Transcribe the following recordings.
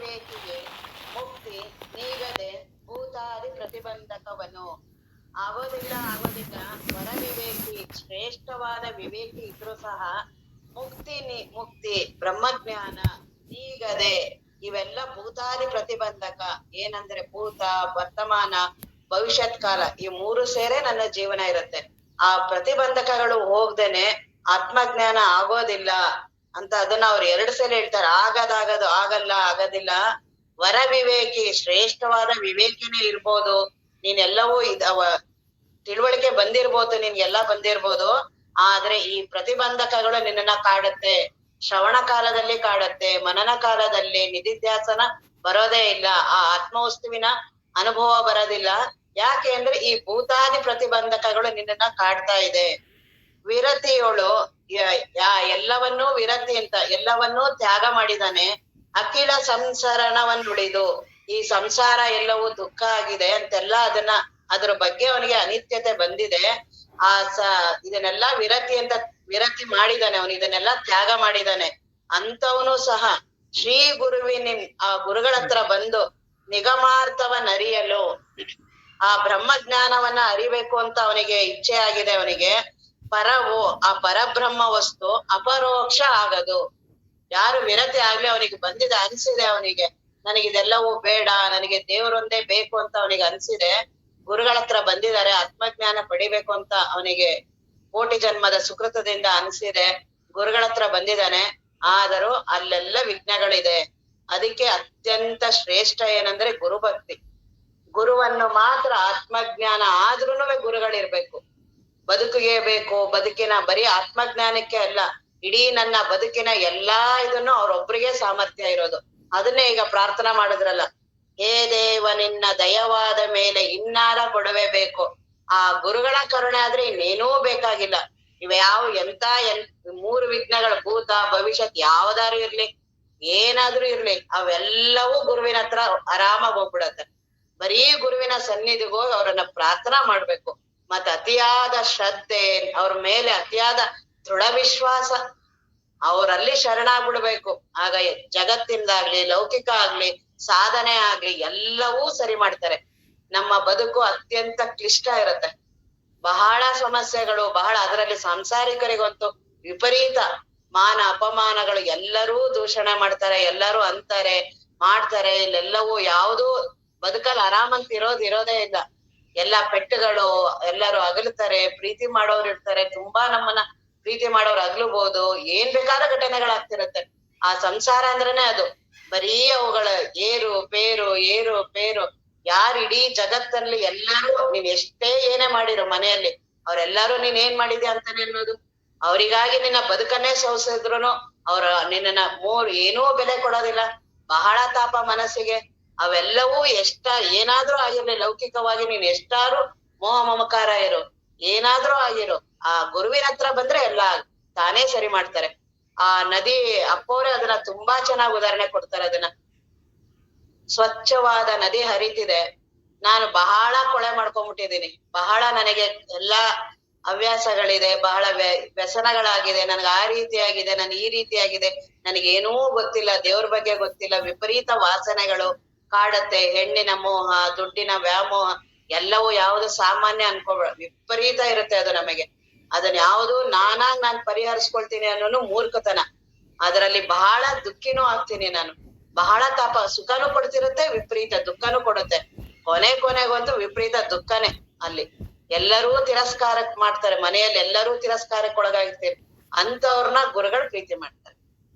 ವಿವೇಕಿಗೆ ಮುಕ್ತಿ ನೀಗದೆ ಭೂತಾದಿ ಪ್ರತಿಬಂಧಕವನು. ಆಗೋದಿಲ್ಲ ಆಗೋದಿಲ್ಲ, ವರ ವಿವೇಕಿ ಶ್ರೇಷ್ಠವಾದ ವಿವೇಕಿ ಇದ್ರೂ ಸಹ ಮುಕ್ತಿ ಬ್ರಹ್ಮಜ್ಞಾನ ನೀಗದೆ ಇವೆಲ್ಲ ಭೂತಾದಿ ಪ್ರತಿಬಂಧಕ. ಏನಂದ್ರೆ ಭೂತ, ವರ್ತಮಾನ, ಭವಿಷ್ಯತ್ ಕಾಲ, ಈ ಮೂರು ಸೇರೆ ನನ್ನ ಜೀವನ ಇರುತ್ತೆ. ಆ ಪ್ರತಿಬಂಧಕಗಳು ಹೋಗ್ದೇನೆ ಆತ್ಮಜ್ಞಾನ ಆಗೋದಿಲ್ಲ ಅಂತ ಅದನ್ನ ಅವ್ರು 2 ಸಲ ಹೇಳ್ತಾರೆ. ಆಗಲ್ಲ ಆಗೋದಿಲ್ಲ. ವರ ವಿವೇಕಿ ಶ್ರೇಷ್ಠವಾದ ವಿವೇಕಿನೇ ಇರ್ಬೋದು, ನೀನೆಲ್ಲವೂ ತಿಳುವಳಿಕೆ ಬಂದಿರ್ಬೋದು, ನಿನ್ಗೆಲ್ಲ ಬಂದಿರ್ಬೋದು, ಆದ್ರೆ ಈ ಪ್ರತಿಬಂಧಕಗಳು ನಿನ್ನನ್ನ ಕಾಡುತ್ತೆ. ಶ್ರವಣ ಕಾಲದಲ್ಲಿ ಕಾಡುತ್ತೆ, ಮನನ ಕಾಲದಲ್ಲಿ ನಿಧಿಧ್ಯಾಸನ ಬರೋದೇ ಇಲ್ಲ, ಆ ಆತ್ಮವಸ್ತುವಿನ ಅನುಭವ ಬರೋದಿಲ್ಲ. ಯಾಕೆ ಅಂದ್ರೆ ಈ ಭೂತಾದಿ ಪ್ರತಿಬಂಧಕಗಳು ನಿನ್ನನ್ನ ಕಾಡ್ತಾ ಇದೆ. ವಿರತಿಯೋಳು ಎಲ್ಲವನ್ನೂ ವಿರತಿ ಅಂತ ಎಲ್ಲವನ್ನೂ ತ್ಯಾಗ ಮಾಡಿದಾನೆ. ಅಖಿಲ ಸಂಸರಣವನ್ನುಳಿದು, ಈ ಸಂಸಾರ ಎಲ್ಲವೂ ದುಃಖ ಆಗಿದೆ ಅಂತೆಲ್ಲ ಅದ್ರ ಬಗ್ಗೆ ಅವನಿಗೆ ಅನಿತ್ಯತೆ ಬಂದಿದೆ. ಇದನ್ನೆಲ್ಲ ವಿರತಿ ಮಾಡಿದಾನೆ ಅವನು, ಇದನ್ನೆಲ್ಲ ತ್ಯಾಗ ಮಾಡಿದಾನೆ. ಅಂತವನು ಸಹ ಶ್ರೀ ಆ ಗುರುಗಳ ಹತ್ರ ಬಂದು ನಿಗಮಾರ್ಥವನ್ನರಿಯಲು, ಆ ಬ್ರಹ್ಮಜ್ಞಾನವನ್ನ ಅರಿಬೇಕು ಅಂತ ಅವನಿಗೆ ಇಚ್ಛೆ ಆಗಿದೆ. ಅವನಿಗೆ ಆ ಪರಬ್ರಹ್ಮ ವಸ್ತು ಅಪರೋಕ್ಷ ಆಗದು. ಯಾರು ವಿರತಿ ಆಗ್ಲಿ, ಅವನಿಗೆ ಬಂದಿದೆ, ಅನ್ಸಿದೆ ಅವನಿಗೆ ನನಗಿದೆಲ್ಲವೂ ಬೇಡ, ನನಗೆ ದೇವರೊಂದೇ ಬೇಕು ಅಂತ ಅವನಿಗೆ ಅನ್ಸಿದೆ. ಗುರುಗಳ ಹತ್ರ ಬಂದಿದ್ದಾರೆ, ಆತ್ಮಜ್ಞಾನ ಪಡಿಬೇಕು ಅಂತ ಅವನಿಗೆ ಕೋಟಿ ಜನ್ಮದ ಸುಕೃತದಿಂದ ಅನ್ಸಿದೆ. ಗುರುಗಳ ಹತ್ರ ಬಂದಿದ್ದಾನೆ, ಆದರೂ ಅಲ್ಲೆಲ್ಲ ವಿಘ್ನಗಳಿದೆ. ಅದಕ್ಕೆ ಅತ್ಯಂತ ಶ್ರೇಷ್ಠ ಏನಂದ್ರೆ ಗುರುಭಕ್ತಿ. ಗುರುವನ್ನು ಮಾತ್ರ ಆತ್ಮಜ್ಞಾನ ಆದ್ರೂನು ಗುರುಗಳಿರ್ಬೇಕು. ಬದುಕಿಗೆ ಬೇಕು, ಬದುಕಿನ ಬರೀ ಆತ್ಮಜ್ಞಾನಕ್ಕೆ ಅಲ್ಲ, ಇಡೀ ನನ್ನ ಬದುಕಿನ ಎಲ್ಲಾ ಇದನ್ನು ಅವ್ರೊಬ್ರಿಗೆ ಸಾಮರ್ಥ್ಯ ಇರೋದು. ಅದನ್ನೇ ಈಗ ಪ್ರಾರ್ಥನಾ ಮಾಡಿದ್ರಲ್ಲ, ಹೇ ದೇವ ನಿನ್ನ ದಯವಾದ ಮೇಲೆ ಇನ್ನಾರ ಕೊಡವೆ ಬೇಕು. ಆ ಗುರುಗಳ ಕರುಣೆ ಆದ್ರೆ ಇನ್ನೇನೂ ಬೇಕಾಗಿಲ್ಲ. ಎಂತ 3 ವಿಘ್ನಗಳು, ಭೂತ ಭವಿಷ್ಯತ್ ಯಾವ್ದಾರು ಇರ್ಲಿ, ಏನಾದ್ರೂ ಇರ್ಲಿ, ಅವೆಲ್ಲವೂ ಗುರುವಿನ ಹತ್ರ ಆರಾಮಾಗಿ ಹೋಗ್ಬಿಡತ್ತೆ. ಬರೀ ಗುರುವಿನ ಸನ್ನಿಧಿಗೆ ಹೋಗಿ ಅವ್ರನ್ನ ಪ್ರಾರ್ಥನಾ ಮಾಡ್ಬೇಕು. ಮತ್ತ ಅತಿಯಾದ ಶ್ರದ್ಧೆ, ಅವ್ರ ಮೇಲೆ ಅತಿಯಾದ ದೃಢ ವಿಶ್ವಾಸ, ಅವರಲ್ಲಿ ಶರಣಾಗ್ಬಿಡ್ಬೇಕು. ಆಗ ಜಗತ್ತಿಂದಾಗ್ಲಿ, ಲೌಕಿಕ ಆಗ್ಲಿ, ಸಾಧನೆ ಆಗ್ಲಿ ಎಲ್ಲವೂ ಸರಿ ಮಾಡ್ತಾರೆ. ನಮ್ಮ ಬದುಕು ಅತ್ಯಂತ ಕ್ಲಿಷ್ಟ ಇರುತ್ತೆ, ಬಹಳ ಸಮಸ್ಯೆಗಳು, ಬಹಳ. ಅದರಲ್ಲಿ ಸಾಂಸಾರಿಕರಿಗಂತೂ ವಿಪರೀತ ಮಾನ ಅಪಮಾನಗಳು, ಎಲ್ಲರೂ ದೂಷಣೆ ಮಾಡ್ತಾರೆ, ಎಲ್ಲರೂ ಅಂತಾರೆ ಮಾಡ್ತಾರೆ. ಇಲ್ಲೆಲ್ಲವೂ ಯಾವ್ದೂ ಬದುಕಲ್ಲಿ ಆರಾಮಂತ ಇರೋದೇ ಇಲ್ಲ. ಎಲ್ಲಾ ಪೆಟ್ಟುಗಳು, ಎಲ್ಲರೂ ಅಗಲ್ತಾರೆ, ಪ್ರೀತಿ ಮಾಡೋರು ಇರ್ತಾರೆ, ತುಂಬಾ ನಮ್ಮನ್ನ ಪ್ರೀತಿ ಮಾಡೋರು ಅಗಲಬಹುದು, ಏನ್ ಬೇಕಾದ ಘಟನೆಗಳಾಗ್ತಿರತ್ತೆ. ಆ ಸಂಸಾರ ಅಂದ್ರೇನೆ ಅದು, ಬರೀ ಅವುಗಳ ಏರು ಪೇರು. ಯಾರು ಇಡೀ ಜಗತ್ತಲ್ಲಿ ಎಲ್ಲರೂ, ನೀನ್ ಎಷ್ಟೇ ಏನೇ ಮಾಡಿರು ಮನೆಯಲ್ಲಿ, ಅವ್ರೆಲ್ಲಾರು ನೀನ್ ಏನ್ ಮಾಡಿದ್ಯಾ ಅಂತಾನೆ ಅನ್ನೋದು. ಅವರಿಗಾಗಿ ನಿನ್ನ ಬದುಕನ್ನೇ ಸೋಸಿದ್ರುನು ಅವ್ರ ನಿನ್ನ ಏನೂ ಬೆಲೆ ಕೊಡೋದಿಲ್ಲ. ಬಹಳ ತಾಪ ಮನಸ್ಸಿಗೆ. ಅವೆಲ್ಲವೂ ಏನಾದ್ರೂ ಆಗಿರ್ಲಿ, ಲೌಕಿಕವಾಗಿ ನೀನ್ ಎಷ್ಟಾರು ಮೋಹ ಮಮಕಾರ ಇರು, ಏನಾದ್ರೂ ಆಗಿರು, ಆ ಗುರುವಿನ ಹತ್ರ ಬಂದ್ರೆ ಎಲ್ಲ ತಾನೇ ಸರಿ ಮಾಡ್ತಾರೆ. ಆ ನದಿ ಅಪ್ಪವ್ರೆ ಅದನ್ನ ತುಂಬಾ ಚೆನ್ನಾಗಿ ಉದಾಹರಣೆ ಕೊಡ್ತಾರೆ. ಅದನ್ನ ಸ್ವಚ್ಛವಾದ ನದಿ ಹರಿತಿದೆ, ನಾನು ಬಹಳ ಕೊಳೆ ಮಾಡ್ಕೊಂಡ್ಬಿಟ್ಟಿದೀನಿ, ಬಹಳ ನನಗೆ ಎಲ್ಲಾ ಹವ್ಯಾಸಗಳಿದೆ, ಬಹಳ ವ್ಯಸನಗಳಾಗಿದೆ, ನನ್ಗೆ ಆ ರೀತಿ ಆಗಿದೆ, ನನ್ ಈ ರೀತಿ ಆಗಿದೆ, ನನಗೇನೂ ಗೊತ್ತಿಲ್ಲ, ದೇವ್ರ ಬಗ್ಗೆ ಗೊತ್ತಿಲ್ಲ, ವಿಪರೀತ ವಾಸನೆಗಳು ಕಾಡತ್ತೆ, ಹೆಣ್ಣಿನ ಮೋಹ, ದುಡ್ಡಿನ ವ್ಯಾಮೋಹ, ಎಲ್ಲವೂ ಯಾವುದು ಸಾಮಾನ್ಯ ಅನ್ಕೋಬೇಡ, ವಿಪರೀತ ಇರುತ್ತೆ ಅದು ನಮಗೆ. ಅದನ್ನ ಯಾವುದು ನಾನ್ ಪರಿಹರಿಸ್ಕೊಳ್ತೀನಿ ಅನ್ನೋನು ಮೂರ್ಖತನ. ಅದರಲ್ಲಿ ಬಹಳ ದುಃಖಿನೂ ಆಗ್ತೀನಿ ನಾನು, ಬಹಳ ತಾಪ, ಸುಖನೂ ಕೊಡ್ತಿರುತ್ತೆ, ವಿಪರೀತ ದುಃಖನೂ ಕೊಡುತ್ತೆ. ಕೊನೆಗೊಂದು ವಿಪರೀತ ದುಃಖನೇ. ಅಲ್ಲಿ ಎಲ್ಲರೂ ತಿರಸ್ಕಾರಕ್ ಮಾಡ್ತಾರೆ, ಮನೆಯಲ್ಲಿ ಎಲ್ಲರೂ ತಿರಸ್ಕಾರಕ್ಕೆ ಒಳಗಾಗಿರ್ತೀರಿ, ಅಂತವ್ರನ್ನ ಗುರುಗಳು ಪ್ರೀತಿ ಮಾಡ್ತಾರೆ.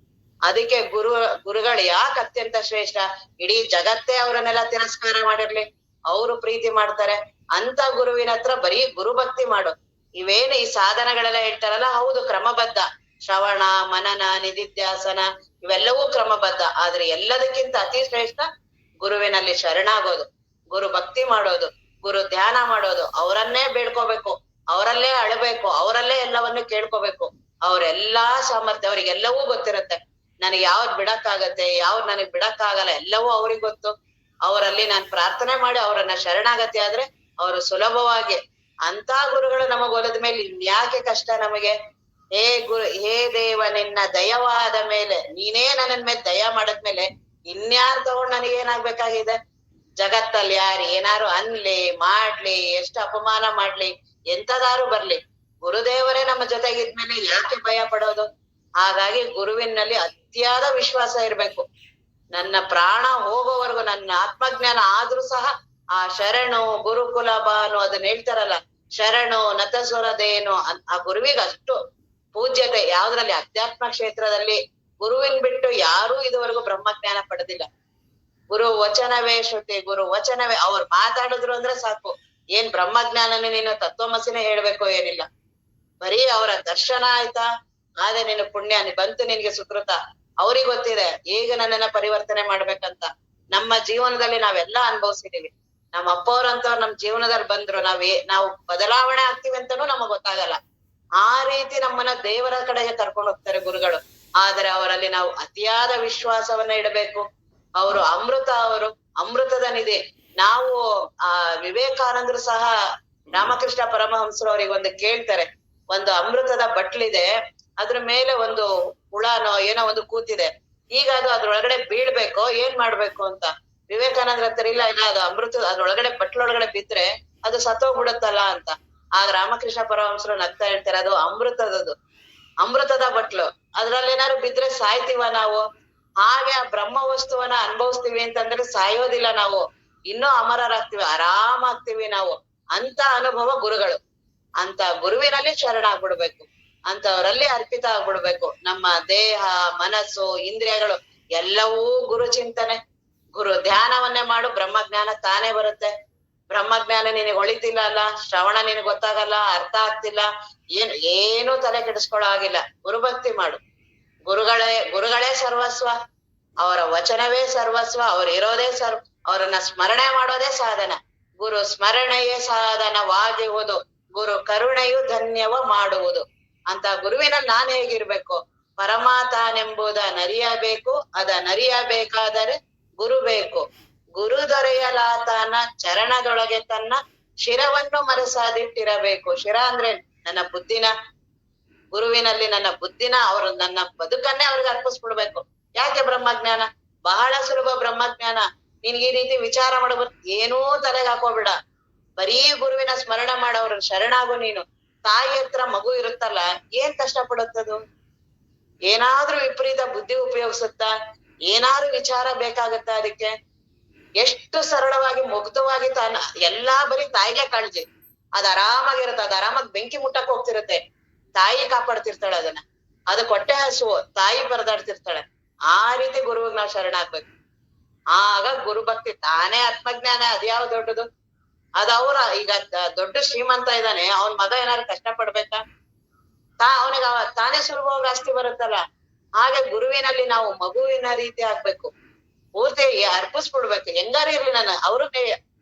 ಅದಕ್ಕೆ ಗುರುಗಳು ಯಾಕೆ ಅತ್ಯಂತ ಶ್ರೇಷ್ಠ? ಇಡೀ ಜಗತ್ತೇ ಅವರನ್ನೆಲ್ಲ ತಿರಸ್ಕಾರ ಮಾಡಿರ್ಲಿ, ಅವರು ಪ್ರೀತಿ ಮಾಡ್ತಾರೆ. ಅಂತ ಗುರುವಿನ ಹತ್ರ ಬರೀ ಗುರುಭಕ್ತಿ ಮಾಡು. ಇವೇನು ಈ ಸಾಧನಗಳೆಲ್ಲ ಹೇಳ್ತಾರಲ್ಲ, ಹೌದು ಕ್ರಮಬದ್ಧ, ಶ್ರವಣ ಮನನ ನಿಧಿಧ್ಯಾಸನ ಇವೆಲ್ಲವೂ ಕ್ರಮಬದ್ಧ. ಆದ್ರೆ ಎಲ್ಲದಕ್ಕಿಂತ ಅತಿ ಶ್ರೇಷ್ಠ ಗುರುವಿನಲ್ಲಿ ಶರಣಾಗೋದು, ಗುರು ಭಕ್ತಿ ಮಾಡೋದು, ಗುರು ಧ್ಯಾನ ಮಾಡೋದು, ಅವರನ್ನೇ ಬೇಡ್ಕೋಬೇಕು, ಅವರಲ್ಲೇ ಅಳಬೇಕು, ಅವರಲ್ಲೇ ಎಲ್ಲವನ್ನು ಕೇಳ್ಕೋಬೇಕು. ಅವ್ರೆಲ್ಲಾ ಸಾಮರ್ಥ್ಯ, ಅವ್ರಿಗೆಲ್ಲವೂ ಗೊತ್ತಿರುತ್ತೆ. ನನಗೆ ಯಾವ್ದ್ ಬಿಡಕ್ಕಾಗತ್ತೆ, ಯಾವ್ದ್ ನನಗ್ ಬಿಡಕ್ಕಾಗಲ್ಲ, ಎಲ್ಲವೂ ಅವ್ರಿಗೆ ಗೊತ್ತು. ಅವರಲ್ಲಿ ನಾನ್ ಪ್ರಾರ್ಥನೆ ಮಾಡಿ ಅವರನ್ನ ಶರಣಾಗತಿ ಆದ್ರೆ ಅವರು ಸುಲಭವಾಗಿ, ಅಂತ ಗುರುಗಳು ನಮಗ್ ಒಲದ ಮೇಲೆ ಇನ್ಯಾಕೆ ಕಷ್ಟ ನಮಗೆ? ಹೇ ದೇವ ನಿನ್ನ ದಯವಾದ ಮೇಲೆ, ನೀನೇ ನನ್ನ ಮೇಲೆ ದಯ ಮಾಡದ್ಮೇಲೆ ಇನ್ಯಾರು ತಗೊಂಡ್ ನನಗೇನಾಗ್ಬೇಕಾಗಿದೆ? ಜಗತ್ತಲ್ಲಿ ಯಾರು ಏನಾರು ಅನ್ಲಿ ಮಾಡ್ಲಿ, ಎಷ್ಟು ಅಪಮಾನ ಮಾಡ್ಲಿ, ಎಂತದಾರು ಬರ್ಲಿ, ಗುರುದೇವರೇ ನಮ್ಮ ಜೊತೆಗಿದ್ಮೇಲೆ ಯಾಕೆ ಭಯ ಪಡೋದು? ಹಾಗಾಗಿ ಗುರುವಿನಲ್ಲಿ ಅತಿಯಾದ ವಿಶ್ವಾಸ ಇರ್ಬೇಕು. ನನ್ನ ಪ್ರಾಣ ಹೋಗೋವರೆಗೂ, ನನ್ನ ಆತ್ಮಜ್ಞಾನ ಆದ್ರೂ ಸಹ ಆ ಶರಣು ಗುರುಕುಲ ಬಾನು ಅದನ್ನ ಹೇಳ್ತಾರಲ್ಲ, ಶರಣು ನತಸ್ವರದೇನು, ಆ ಗುರುವಿಗೆ ಅಷ್ಟು ಪೂಜ್ಯತೆ. ಯಾವ್ದ್ರಲ್ಲಿ? ಅಧ್ಯಾತ್ಮ ಕ್ಷೇತ್ರದಲ್ಲಿ ಗುರುವಿನ್ ಬಿಟ್ಟು ಯಾರೂ ಇದುವರೆಗೂ ಬ್ರಹ್ಮಜ್ಞಾನ ಪಡೆದಿಲ್ಲ. ಗುರು ವಚನವೇ ಶ್ರುತಿ, ಗುರು ವಚನವೇ. ಅವ್ರು ಮಾತಾಡಿದ್ರು ಅಂದ್ರೆ ಸಾಕು, ಏನ್ ಬ್ರಹ್ಮಜ್ಞಾನನೇ, ನೀನು ತತ್ವಮಸಿನೇ ಹೇಳ್ಬೇಕು ಏನಿಲ್ಲ. ಬರೀ ಅವರ ದರ್ಶನ ಆಯ್ತಾ, ಆದ್ರೆ ನಿನ್ನ ಪುಣ್ಯ ಬಂತು, ನಿನ್ಗೆ ಸುಕೃತ. ಅವ್ರಿಗೆ ಗೊತ್ತಿದೆ ಈಗ ನನ್ನನ್ನ ಪರಿವರ್ತನೆ ಮಾಡ್ಬೇಕಂತ. ನಮ್ಮ ಜೀವನದಲ್ಲಿ ನಾವೆಲ್ಲ ಅನುಭವಿಸಿದೀವಿ. ನಮ್ಮ ಅಪ್ಪವ್ರಂತವ್ರು ನಮ್ ಜೀವನದಲ್ಲಿ ಬಂದ್ರು, ನಾವು ಬದಲಾವಣೆ ಆಗ್ತೀವಿ ಅಂತಾನೂ ನಮಗ್ ಗೊತ್ತಾಗಲ್ಲ. ಆ ರೀತಿ ನಮ್ಮನ್ನ ದೇವರ ಕಡೆಗೆ ಕರ್ಕೊಂಡು ಹೋಗ್ತಾರೆ ಗುರುಗಳು. ಆದ್ರೆ ಅವರಲ್ಲಿ ನಾವು ಅತಿಯಾದ ವಿಶ್ವಾಸವನ್ನ ಇಡಬೇಕು. ಅವರು ಅಮೃತದ ನಿಧಿ. ನಾವು ವಿವೇಕಾನಂದರು ಸಹ ರಾಮಕೃಷ್ಣ ಪರಮಹಂಸರು ಅವ್ರಿಗೆ ಒಂದು ಕೇಳ್ತಾರೆ, ಒಂದು ಅಮೃತದ ಬಟ್ಲಿದೆ, ಅದ್ರ ಮೇಲೆ ಒಂದು ಹುಳನೋ ಏನೋ ಒಂದು ಕೂತಿದೆ, ಈಗ ಅದು ಅದ್ರೊಳಗಡೆ ಬೀಳ್ಬೇಕೋ ಏನ್ ಮಾಡ್ಬೇಕು ಅಂತ. ವಿವೇಕಾನಂದ್ರ ಹತ್ರ ಇಲ್ಲ ಅದು ಅದ್ರೊಳಗಡೆ ಬಟ್ಲೊಳಗಡೆ ಬಿದ್ರೆ ಅದು ಸತ್ತೋಗ್ಬಿಡುತ್ತಲ್ಲ ಅಂತ. ಆಗ ರಾಮಕೃಷ್ಣ ಪರಮಹಂಸರು ನಗ್ತಾ ಹೇಳ್ತಾರೆ, ಅದು ಅಮೃತದ ಬಟ್ಲು, ಅದ್ರಲ್ಲಿ ಏನಾದ್ರು ಬಿದ್ರೆ ಸಾಯ್ತೀವ ನಾವು? ಹಾಗೆ ಆ ಬ್ರಹ್ಮ ವಸ್ತುವನ್ನ ಅನುಭವಿಸ್ತೀವಿ ಅಂತಂದ್ರೆ ಸಾಯೋದಿಲ್ಲ ನಾವು, ಇನ್ನೂ ಅಮರರಾಗ್ತೀವಿ, ಆರಾಮಾಗ್ತೀವಿ ನಾವು. ಅಂತ ಅನುಭವ ಗುರುಗಳು. ಅಂತ ಗುರುವಿನಲ್ಲಿ ಶರಣಾಗ್ಬಿಡ್ಬೇಕು, ಅಂತವರಲ್ಲಿ ಅರ್ಪಿತ ಆಗ್ಬಿಡ್ಬೇಕು. ನಮ್ಮ ದೇಹ ಮನಸ್ಸು ಇಂದ್ರಿಯಗಳು ಎಲ್ಲವೂ ಗುರು ಚಿಂತನೆ, ಗುರು ಧ್ಯಾನವನ್ನೇ ಮಾಡು, ಬ್ರಹ್ಮಜ್ಞಾನ ತಾನೇ ಬರುತ್ತೆ. ಬ್ರಹ್ಮಜ್ಞಾನ ನಿನಗೆ ಹೊಳಿತಿಲ್ಲ ಅಲ್ಲ, ಶ್ರವಣ ನಿನಗೆ ಗೊತ್ತಾಗಲ್ಲ, ಅರ್ಥ ಆಗ್ತಿಲ್ಲ, ಏನು ತಲೆ ಕೆಡಿಸ್ಕೊಳ್ಳೋ ಆಗಿಲ್ಲ. ಗುರುಭಕ್ತಿ ಮಾಡು. ಗುರುಗಳೇ ಸರ್ವಸ್ವ, ಅವರ ವಚನವೇ ಸರ್ವಸ್ವ, ಅವ್ರಿರೋದೇ ಅವರನ್ನ ಸ್ಮರಣೆ ಮಾಡೋದೇ ಸಾಧನ. ಗುರು ಸ್ಮರಣೆಯೇ ಸಾಧನವಾಗಿರುವುದು, ಗುರು ಕರುಣೆಯು ಧನ್ಯವ ಮಾಡುವುದು. ಅಂತ ಗುರುವಿನಲ್ಲಿ ನಾನ್ ಹೇಗಿರ್ಬೇಕು? ಪರಮಾತಾನೆಂಬುದ ನರಿಯಬೇಕು, ಅದ ನರಿಯಬೇಕಾದರೆ ಗುರು ಬೇಕು. ಗುರು ದೊರೆಯಲಾತನ ಚರಣದೊಳಗೆ ತನ್ನ ಶಿರವನ್ನು ಮರೆಸಾದಿಟ್ಟಿರಬೇಕು. ಶಿರ ಅಂದ್ರೆ ನನ್ನ ಬುದ್ಧಿನ, ಗುರುವಿನಲ್ಲಿ ನನ್ನ ಬುದ್ಧಿನ, ನನ್ನ ಬದುಕನ್ನೇ ಅವ್ರಿಗೆ ಅರ್ಪಿಸ್ಬಿಡ್ಬೇಕು. ಯಾಕೆ ಬ್ರಹ್ಮಜ್ಞಾನ? ಬಹಳ ಸುಲಭ ಬ್ರಹ್ಮಜ್ಞಾನ. ನಿನ್ಗೆ ಈ ರೀತಿ ವಿಚಾರ ಮಾಡಬಹುದು, ಏನೂ ತಲೆಗೆ ಹಾಕೋಬೇಡ, ಬರೀ ಗುರುವಿನ ಸ್ಮರಣ ಮಾಡೋರು ಶರಣಾಗು ನೀನು. ತಾಯಿ ಹತ್ರ ಮಗು ಇರುತ್ತಲ್ಲ, ಏನ್ ಕಷ್ಟ ಪಡುತ್ತದು? ಏನಾದ್ರೂ ವಿಪರೀತ ಬುದ್ಧಿ ಉಪಯೋಗಿಸುತ್ತಾ? ಏನಾದ್ರೂ ವಿಚಾರ ಬೇಕಾಗತ್ತ ಅದಕ್ಕೆ? ಎಷ್ಟು ಸರಳವಾಗಿ ಮುಗ್ಧವಾಗಿ ಎಲ್ಲಾ ಬರೀ ತಾಯಿಗೆ ಕಾಳಜಿ. ಅದ್ ಆರಾಮಾಗಿರುತ್ತೆ, ಅದ್ ಆರಾಮಾಗಿ ಬೆಂಕಿ ಮುಟ್ಟಕ್ ಹೋಗ್ತಿರುತ್ತೆ, ತಾಯಿ ಕಾಪಾಡ್ತಿರ್ತಾಳೆ ಅದನ್ನ. ಅದು ಹೊಟ್ಟೆ ಹಸುವು, ತಾಯಿ ಪರದಾಡ್ತಿರ್ತಾಳೆ. ಆ ರೀತಿ ಗುರುವಿಗೆ ನಾವ್ ಶರಣಾಗ್ಬೇಕು. ಆಗ ಗುರುಭಕ್ತಿ ತಾನೇ ಆತ್ಮಜ್ಞಾನ. ಅದ್ಯಾವ ದೊಡ್ಡದು? ಅವ್ರ ಈಗ ದೊಡ್ಡ ಶ್ರೀಮಂತ ಇದ್ದಾನೆ, ಅವನ್ ಮಗ ಏನಾದ್ರು ಕಷ್ಟ ಪಡ್ಬೇಕಾ? ಅವನಿಗೆ ತಾನೇ ಸುಲಭವಾಗಿ ಆಸ್ತಿ ಬರುತ್ತಲ್ಲ. ಹಾಗೆ ಗುರುವಿನಲ್ಲಿ ನಾವು ಮಗುವಿನ ರೀತಿ ಆಗ್ಬೇಕು, ಪೂರ್ತಿ ಅರ್ಪಿಸ್ಬಿಡ್ಬೇಕು. ಹೆಂಗಾರು ಇರ್ಲಿ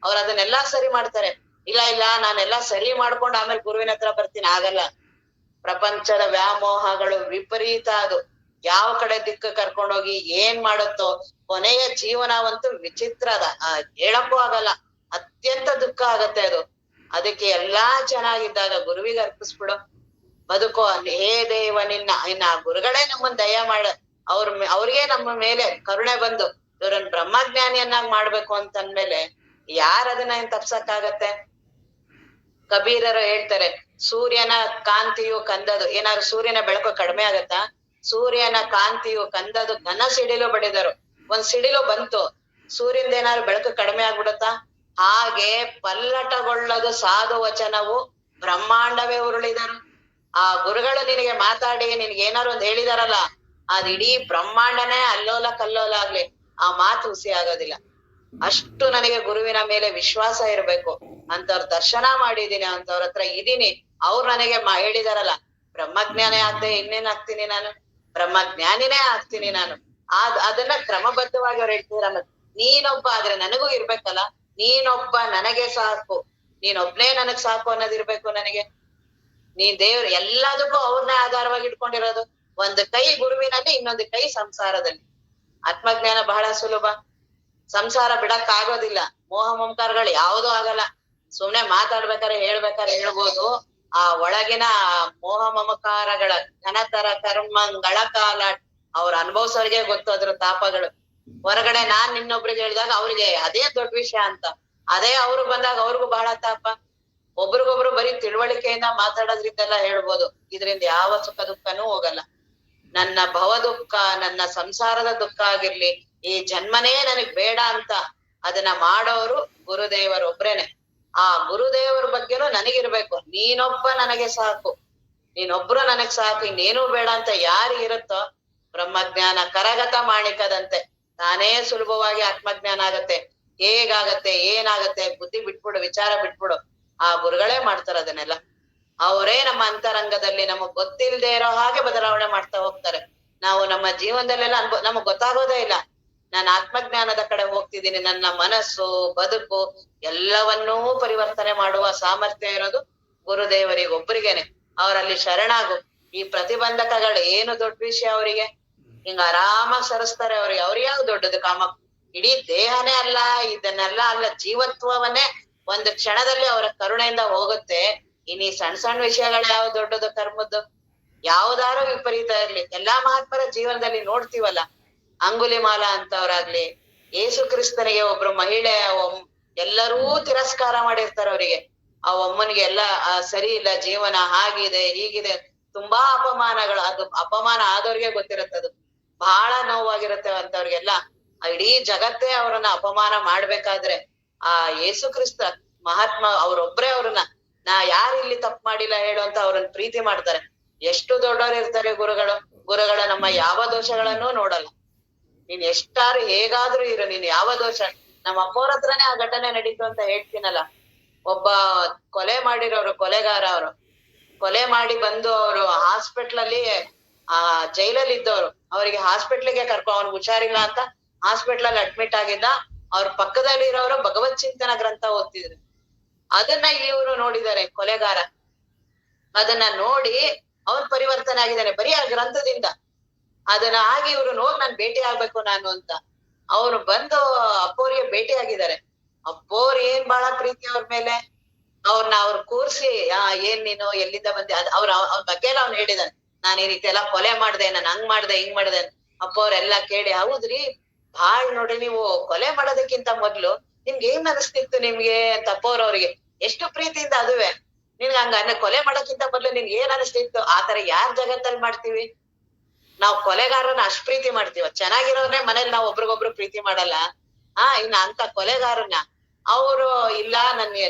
ಅವ್ರ ಅದನ್ನೆಲ್ಲಾ ಸರಿ ಮಾಡ್ತಾರೆ. ಇಲ್ಲ ನಾನೆಲ್ಲಾ ಸರಿ ಮಾಡ್ಕೊಂಡು ಆಮೇಲೆ ಗುರುವಿನ ಹತ್ರ ಬರ್ತೀನಿ, ಆಗಲ್ಲ. ಪ್ರಪಂಚದ ವ್ಯಾಮೋಹಗಳು ವಿಪರೀತ, ಅದು ಯಾವ ಕಡೆ ದಿಕ್ಕು ಕರ್ಕೊಂಡೋಗಿ ಏನ್ ಮಾಡುತ್ತೋ. ಕೊನೆಯ ಜೀವನವಂತೂ ವಿಚಿತ್ರ ಅದ, ಹೇಳಕ್ಕೂ ಆಗಲ್ಲ, ಅತ್ಯಂತ ದುಃಖ ಆಗತ್ತೆ ಅದು. ಅದಕ್ಕೆ ಎಲ್ಲಾ ಚೆನ್ನಾಗಿದ್ದಾಗ ಗುರುವಿಗೆ ಅರ್ಪಿಸ್ಬಿಡು, ಬದುಕೋ. ಹೇ ದೇವ ಇನ್ನ ಗುರುಗಳೇ ನಮ್ಮನ್ ದಯ ಅವ್ರಿಗೆ ನಮ್ಮ ಮೇಲೆ ಕರುಣೆ ಬಂದು ಇವ್ರನ್ ಬ್ರಹ್ಮಜ್ಞಾನಿಯನ್ನಾಗಿ ಮಾಡ್ಬೇಕು ಅಂತಂದ್ಮೇಲೆ ಯಾರದನ್ನ ಏನ್ ತಪ್ಸಕ್ಕಾಗತ್ತೆ? ಕಬೀರರು ಹೇಳ್ತಾರೆ, ಸೂರ್ಯನ ಕಾಂತಿಯು ಕಂದದು. ಏನಾದ್ರು ಸೂರ್ಯನ ಬೆಳಕು ಕಡಿಮೆ ಆಗತ್ತಾ? ಸೂರ್ಯನ ಕಾಂತಿಯು ಕಂದದು ಘನ ಸಿಡಿಲು ಬಡಿದರು. ಒಂದ್ ಸಿಡಿಲು ಬಂತು, ಸೂರ್ಯದ ಏನಾದ್ರು ಬೆಳಕು ಕಡಿಮೆ ಆಗ್ಬಿಡುತ್ತಾ? ಹಾಗೆ ಪಲ್ಲಟಗೊಳ್ಳದು ಸಾಧು ವಚನವು, ಬ್ರಹ್ಮಾಂಡವೇ ಉರುಳಿದರು. ಆ ಗುರುಗಳು ನಿನಗೆ ಮಾತಾಡಿ ನಿನ್ಗೆ ಏನಾರು ಒಂದ್ ಹೇಳಿದಾರಲ್ಲ, ಅದ್ ಇಡೀ ಬ್ರಹ್ಮಾಂಡನೇ ಅಲ್ಲೋಲ ಕಲ್ಲೋಲ ಆಗ್ಲಿ, ಆ ಮಾತು ಹುಸಿ ಆಗೋದಿಲ್ಲ. ಅಷ್ಟು ನನಗೆ ಗುರುವಿನ ಮೇಲೆ ವಿಶ್ವಾಸ ಇರ್ಬೇಕು. ಅಂತವ್ರ ದರ್ಶನ ಮಾಡಿದೀನಿ, ಅಂತವ್ರ ಹತ್ರ ಇದೀನಿ. ಅವ್ರು ನನಗೆ ಹೇಳಿದಾರಲ್ಲ, ಬ್ರಹ್ಮಜ್ಞಾನಿ ಆಗ್ದೆ ಇನ್ನೇನ್ ಆಗ್ತೀನಿ ನಾನು? ಬ್ರಹ್ಮಜ್ಞಾನಿನೇ ಆಗ್ತೀನಿ ನಾನು. ಅದನ್ನ ಕ್ರಮಬದ್ಧವಾಗಿ ಅವ್ರು ಹೇಳ್ತಿದಾರ. ನೀನೊಬ್ಬ ಆದ್ರೆ ನನಗೂ ಇರ್ಬೇಕಲ್ಲ, ನೀನೊಬ್ಬ ನನಗೆ ಸಾಕು, ನೀನೊಬ್ನೇ ನನಗ್ ಸಾಕು ಅನ್ನೋದಿರ್ಬೇಕು ನನಗೆ. ನೀನ್ ದೇವ್ರು ಎಲ್ಲದಕ್ಕೂ ಅವ್ರನ್ನೇ ಆಧಾರವಾಗಿ ಇಟ್ಕೊಂಡಿರೋದು. ಒಂದು ಕೈ ಗುರುವಿನಲ್ಲಿ, ಇನ್ನೊಂದು ಕೈ ಸಂಸಾರದಲ್ಲಿ. ಆತ್ಮಜ್ಞಾನ ಬಹಳ ಸುಲಭ, ಸಂಸಾರ ಬಿಡಕ್ ಆಗೋದಿಲ್ಲ. ಮೋಹ ಮಮಕಾರಗಳು ಯಾವ್ದೂ ಆಗಲ್ಲ. ಸುಮ್ನೆ ಮಾತಾಡ್ಬೇಕಾರೆ ಹೇಳ್ಬೋದು. ಆ ಒಳಗಿನ ಮೋಹ ಮಮಕಾರಗಳ ಘನತರ ಕರ್ಮಗಳ ಕಾಲ ಅವ್ರ ಅನುಭವ್ಸೋರ್ಗೆ ಗೊತ್ತು ಅದ್ರ ತಾಪಗಳು. ಹೊರಗಡೆ ನಾನ್ ಇನ್ನೊಬ್ರಿಗೆ ಹೇಳಿದಾಗ ಅವ್ರಿಗೆ ಅದೇ ದೊಡ್ಡ ವಿಷಯ ಅಂತ, ಅದೇ ಅವ್ರು ಬಂದಾಗ ಅವ್ರಿಗೂ ಬಹಳ ತಾಪ. ಒಬ್ರಿಗೊಬ್ರು ಬರೀ ತಿಳುವಳಿಕೆಯಿಂದ ಮಾತಾಡೋದ್ರಿಂದೆಲ್ಲ ಹೇಳ್ಬೋದು, ಇದರಿಂದ ಯಾವ ಸುಖ ದುಃಖನೂ ಹೋಗಲ್ಲ. ನನ್ನ ಭವ ದುಃಖ, ನನ್ನ ಸಂಸಾರದ ದುಃಖ ಆಗಿರ್ಲಿ, ಈ ಜನ್ಮನೇ ನನಗ್ ಬೇಡ ಅಂತ ಅದನ್ನ ಮಾಡೋರು ಗುರುದೇವರು ಒಬ್ರೇನೆ. ಆ ಗುರುದೇವರ ಬಗ್ಗೆನೂ ನನಗಿರ್ಬೇಕು, ನೀನೊಬ್ಬ ನನಗೆ ಸಾಕು, ನೀನೊಬ್ರು ನನಗ್ ಸಾಕು, ಇನ್ನೇನೂ ಬೇಡ ಅಂತ ಯಾರಿಗಿರುತ್ತೋ ಬ್ರಹ್ಮಜ್ಞಾನ ಕರಗತ ಮಾಣಿಕದಂತೆ ತಾನೇ ಸುಲಭವಾಗಿ ಆತ್ಮಜ್ಞಾನ ಆಗತ್ತೆ. ಹೇಗಾಗತ್ತೆ, ಏನಾಗತ್ತೆ, ಬುದ್ಧಿ ಬಿಟ್ಬಿಡು, ವಿಚಾರ ಬಿಟ್ಬಿಡು, ಆ ಗುರುಗಳೇ ಮಾಡ್ತಾರ ಅದನ್ನೆಲ್ಲ. ಅವರೇ ನಮ್ಮ ಅಂತರಂಗದಲ್ಲಿ ನಮಗ್ ಗೊತ್ತಿಲ್ದೇ ಇರೋ ಹಾಗೆ ಬದಲಾವಣೆ ಮಾಡ್ತಾ ಹೋಗ್ತಾರೆ. ನಾವು ನಮ್ಮ ಜೀವನದಲ್ಲೆಲ್ಲ ನಮಗ್ ಗೊತ್ತಾಗೋದೇ ಇಲ್ಲ. ನಾನು ಆತ್ಮಜ್ಞಾನದ ಕಡೆ ಹೋಗ್ತಿದ್ದೀನಿ, ನನ್ನ ಮನಸ್ಸು ಬದುಕು ಎಲ್ಲವನ್ನೂ ಪರಿವರ್ತನೆ ಮಾಡುವ ಸಾಮರ್ಥ್ಯ ಇರೋದು ಗುರುದೇವರಿಗೆ ಒಬ್ಬರಿಗೇನೆ. ಅವರಲ್ಲಿ ಶರಣಾಗು. ಈ ಪ್ರತಿಬಂಧಕಗಳು ಏನು ದೊಡ್ಡ ವಿಷಯ ಅವರಿಗೆ, ಹಿಂಗ ಆರಾಮಾಗಿ ಸರಿಸ್ತಾರೆ ಅವ್ರಿಗೆ. ಅವ್ರಿಗೆ ಯಾವ್ದು ದೊಡ್ಡದು ಕಾಮ, ಇಡೀ ದೇಹನೇ ಅಲ್ಲ, ಇದನ್ನೆಲ್ಲ ಅಲ್ಲ, ಜೀವತ್ವವನ್ನೇ ಒಂದು ಕ್ಷಣದಲ್ಲಿ ಅವರ ಕರುಣೆಯಿಂದ ಹೋಗುತ್ತೆ. ಇನ್ನು ಈ ಸಣ್ಣ ಸಣ್ಣ ವಿಷಯಗಳು ಯಾವ ದೊಡ್ಡದು ಕರ್ಮದ್ದು, ಯಾವ್ದಾರು ವಿಪರೀತ ಇರ್ಲಿ. ಎಲ್ಲಾ ಮಹಾತ್ಮರ ಜೀವನದಲ್ಲಿ ನೋಡ್ತೀವಲ್ಲ, ಅಂಗುಲಿಮಾಲ ಅಂತವ್ರಾಗ್ಲಿ, ಯೇಸು ಕ್ರಿಸ್ತನಿಗೆ ಒಬ್ರು ಮಹಿಳೆ ಎಲ್ಲರೂ ತಿರಸ್ಕಾರ ಮಾಡಿರ್ತಾರ ಅವರಿಗೆ. ಆ ಒಮ್ಮನಿಗೆ ಎಲ್ಲ ಸರಿ ಇಲ್ಲ ಜೀವನ, ಹಾಗಿದೆ ಹೀಗಿದೆ, ತುಂಬಾ ಅಪಮಾನಗಳು. ಅದು ಅಪಮಾನ ಆದವ್ರಿಗೆ ಗೊತ್ತಿರುತ್ತದು, ಬಹಳ ನೋವಾಗಿರುತ್ತೆ ಅಂತವ್ರಿಗೆಲ್ಲ. ಇಡೀ ಜಗತ್ತೇ ಅವ್ರನ್ನ ಅಪಮಾನ ಮಾಡ್ಬೇಕಾದ್ರೆ ಆ ಯೇಸು ಕ್ರಿಸ್ತ ಮಹಾತ್ಮ ಅವ್ರೊಬ್ರೇ ಅವ್ರನ್ನ, ನಾ ಯಾರಿಲ್ಲಿ ತಪ್ಪು ಮಾಡಿಲ್ಲ ಹೇಳು ಅಂತ ಅವ್ರನ್ನ ಪ್ರೀತಿ ಮಾಡ್ತಾರೆ. ಎಷ್ಟು ದೊಡ್ಡವ್ರು ಇರ್ತಾರೆ ಗುರುಗಳು. ಗುರುಗಳು ನಮ್ಮ ಯಾವ ದೋಷಗಳನ್ನೂ ನೋಡಲ್ಲ. ನೀನ್ ಎಷ್ಟಾರು ಹೇಗಾದ್ರೂ ಇರು, ನೀನ್ ಯಾವ ದೋಷ. ನಮ್ಮ ಅಪ್ಪವ್ರ ಹತ್ರನೇ ಆ ಘಟನೆ ನಡೀತು ಅಂತ ಹೇಳ್ತೀನಲ್ಲ. ಒಬ್ಬ ಕೊಲೆ ಮಾಡಿರೋರು, ಕೊಲೆಗಾರ ಅವರು ಕೊಲೆ ಮಾಡಿ ಬಂದು ಅವರು ಹಾಸ್ಪಿಟ್ಲಲ್ಲಿ ಜೈಲಲ್ಲಿ ಇದ್ದವ್ರು. ಅವ್ರಿಗೆ ಹಾಸ್ಪಿಟ್ಲಿಗೆ ಅವ್ನಿಗೆ ಹುಷಾರಿಲ್ಲ ಅಂತ ಹಾಸ್ಪಿಟ್ಲಲ್ಲಿ ಅಡ್ಮಿಟ್ ಆಗಿದ್ದ. ಅವ್ರ ಪಕ್ಕದಲ್ಲಿ ಇರೋರು ಭಗವತ್ ಚಿಂತನ ಗ್ರಂಥ ಓದ್ತಿದ್ರು. ಅದನ್ನ ಇವ್ರು ನೋಡಿದ್ದಾರೆ, ಕೊಲೆಗಾರ. ಅದನ್ನ ನೋಡಿ ಅವ್ನ್ ಪರಿವರ್ತನೆ ಆಗಿದ್ದಾನೆ ಬರೀ ಆ ಗ್ರಂಥದಿಂದ. ಅದನ್ನ ಆಗಿ ಇವ್ರು ನೋಡ್ ನಾನ್ ಭೇಟಿ ಆಗ್ಬೇಕು ನಾನು ಅಂತ ಅವ್ರು ಬಂದು ಅಪ್ಪೋರಿಗೆ ಭೇಟಿ ಆಗಿದ್ದಾರೆ. ಅಪ್ಪೋರ್ ಏನ್ ಬಹಳ ಪ್ರೀತಿ ಅವ್ರ ಮೇಲೆ. ಅವ್ರ ಕೂರ್ಸಿ ಏನ್ ನೀನು ಎಲ್ಲಿಂದ ಬಂದೆ, ಅವ್ರ ಬಗ್ಗೆ ಎಲ್ಲ ಅವ್ನು ಹೇಳಿದಾನೆ. ನಾನ್ ಈ ರೀತಿ ಎಲ್ಲಾ ಕೊಲೆ ಮಾಡ್ದೆ, ನಾನ್ ಹಂಗ್ ಮಾಡ್ದೆ ಹಿಂಗ್ ಮಾಡ್ದೆ. ಅಪ್ಪವ್ರೆಲ್ಲಾ ಕೇಳಿ, ಹೌದ್ರಿ ಭಾಳ್ ನೋಡ್ರಿ, ನೀವು ಕೊಲೆ ಮಾಡೋದಕ್ಕಿಂತ ಮೊದ್ಲು ನಿಮ್ಗೆ ಏನ್ ಅನಿಸ್ತಿತ್ತು ನಿಮ್ಗೆ ಅಂತ ಅಪ್ಪವ್ರವ್ರಿಗೆ ಎಷ್ಟು ಪ್ರೀತಿಯಿಂದ. ಅದುವೆ ನಿನ್ಗ ಹಂಗ ಕೊಲೆ ಮಾಡೋಕ್ಕಿಂತ ಮೊದ್ಲು ನಿನ್ಗೆ ಏನ್ ಅನಿಸ್ತಿತ್ತು? ಆತರ ಯಾರ್ ಜಗತ್ತಲ್ಲಿ ಮಾಡ್ತೀವಿ ನಾವ್? ಕೊಲೆಗಾರನ ಅಷ್ಟ್ ಪ್ರೀತಿ ಮಾಡ್ತೀವ. ಚೆನ್ನಾಗಿರೋರ್ನೆ ಮನೇಲಿ ನಾವ್ ಒಬ್ರಿಗೊಬ್ರು ಪ್ರೀತಿ ಮಾಡಲ್ಲ. ಇನ್ನ ಅಂತ ಕೊಲೆಗಾರನ ಅವ್ರು ಇಲ್ಲ,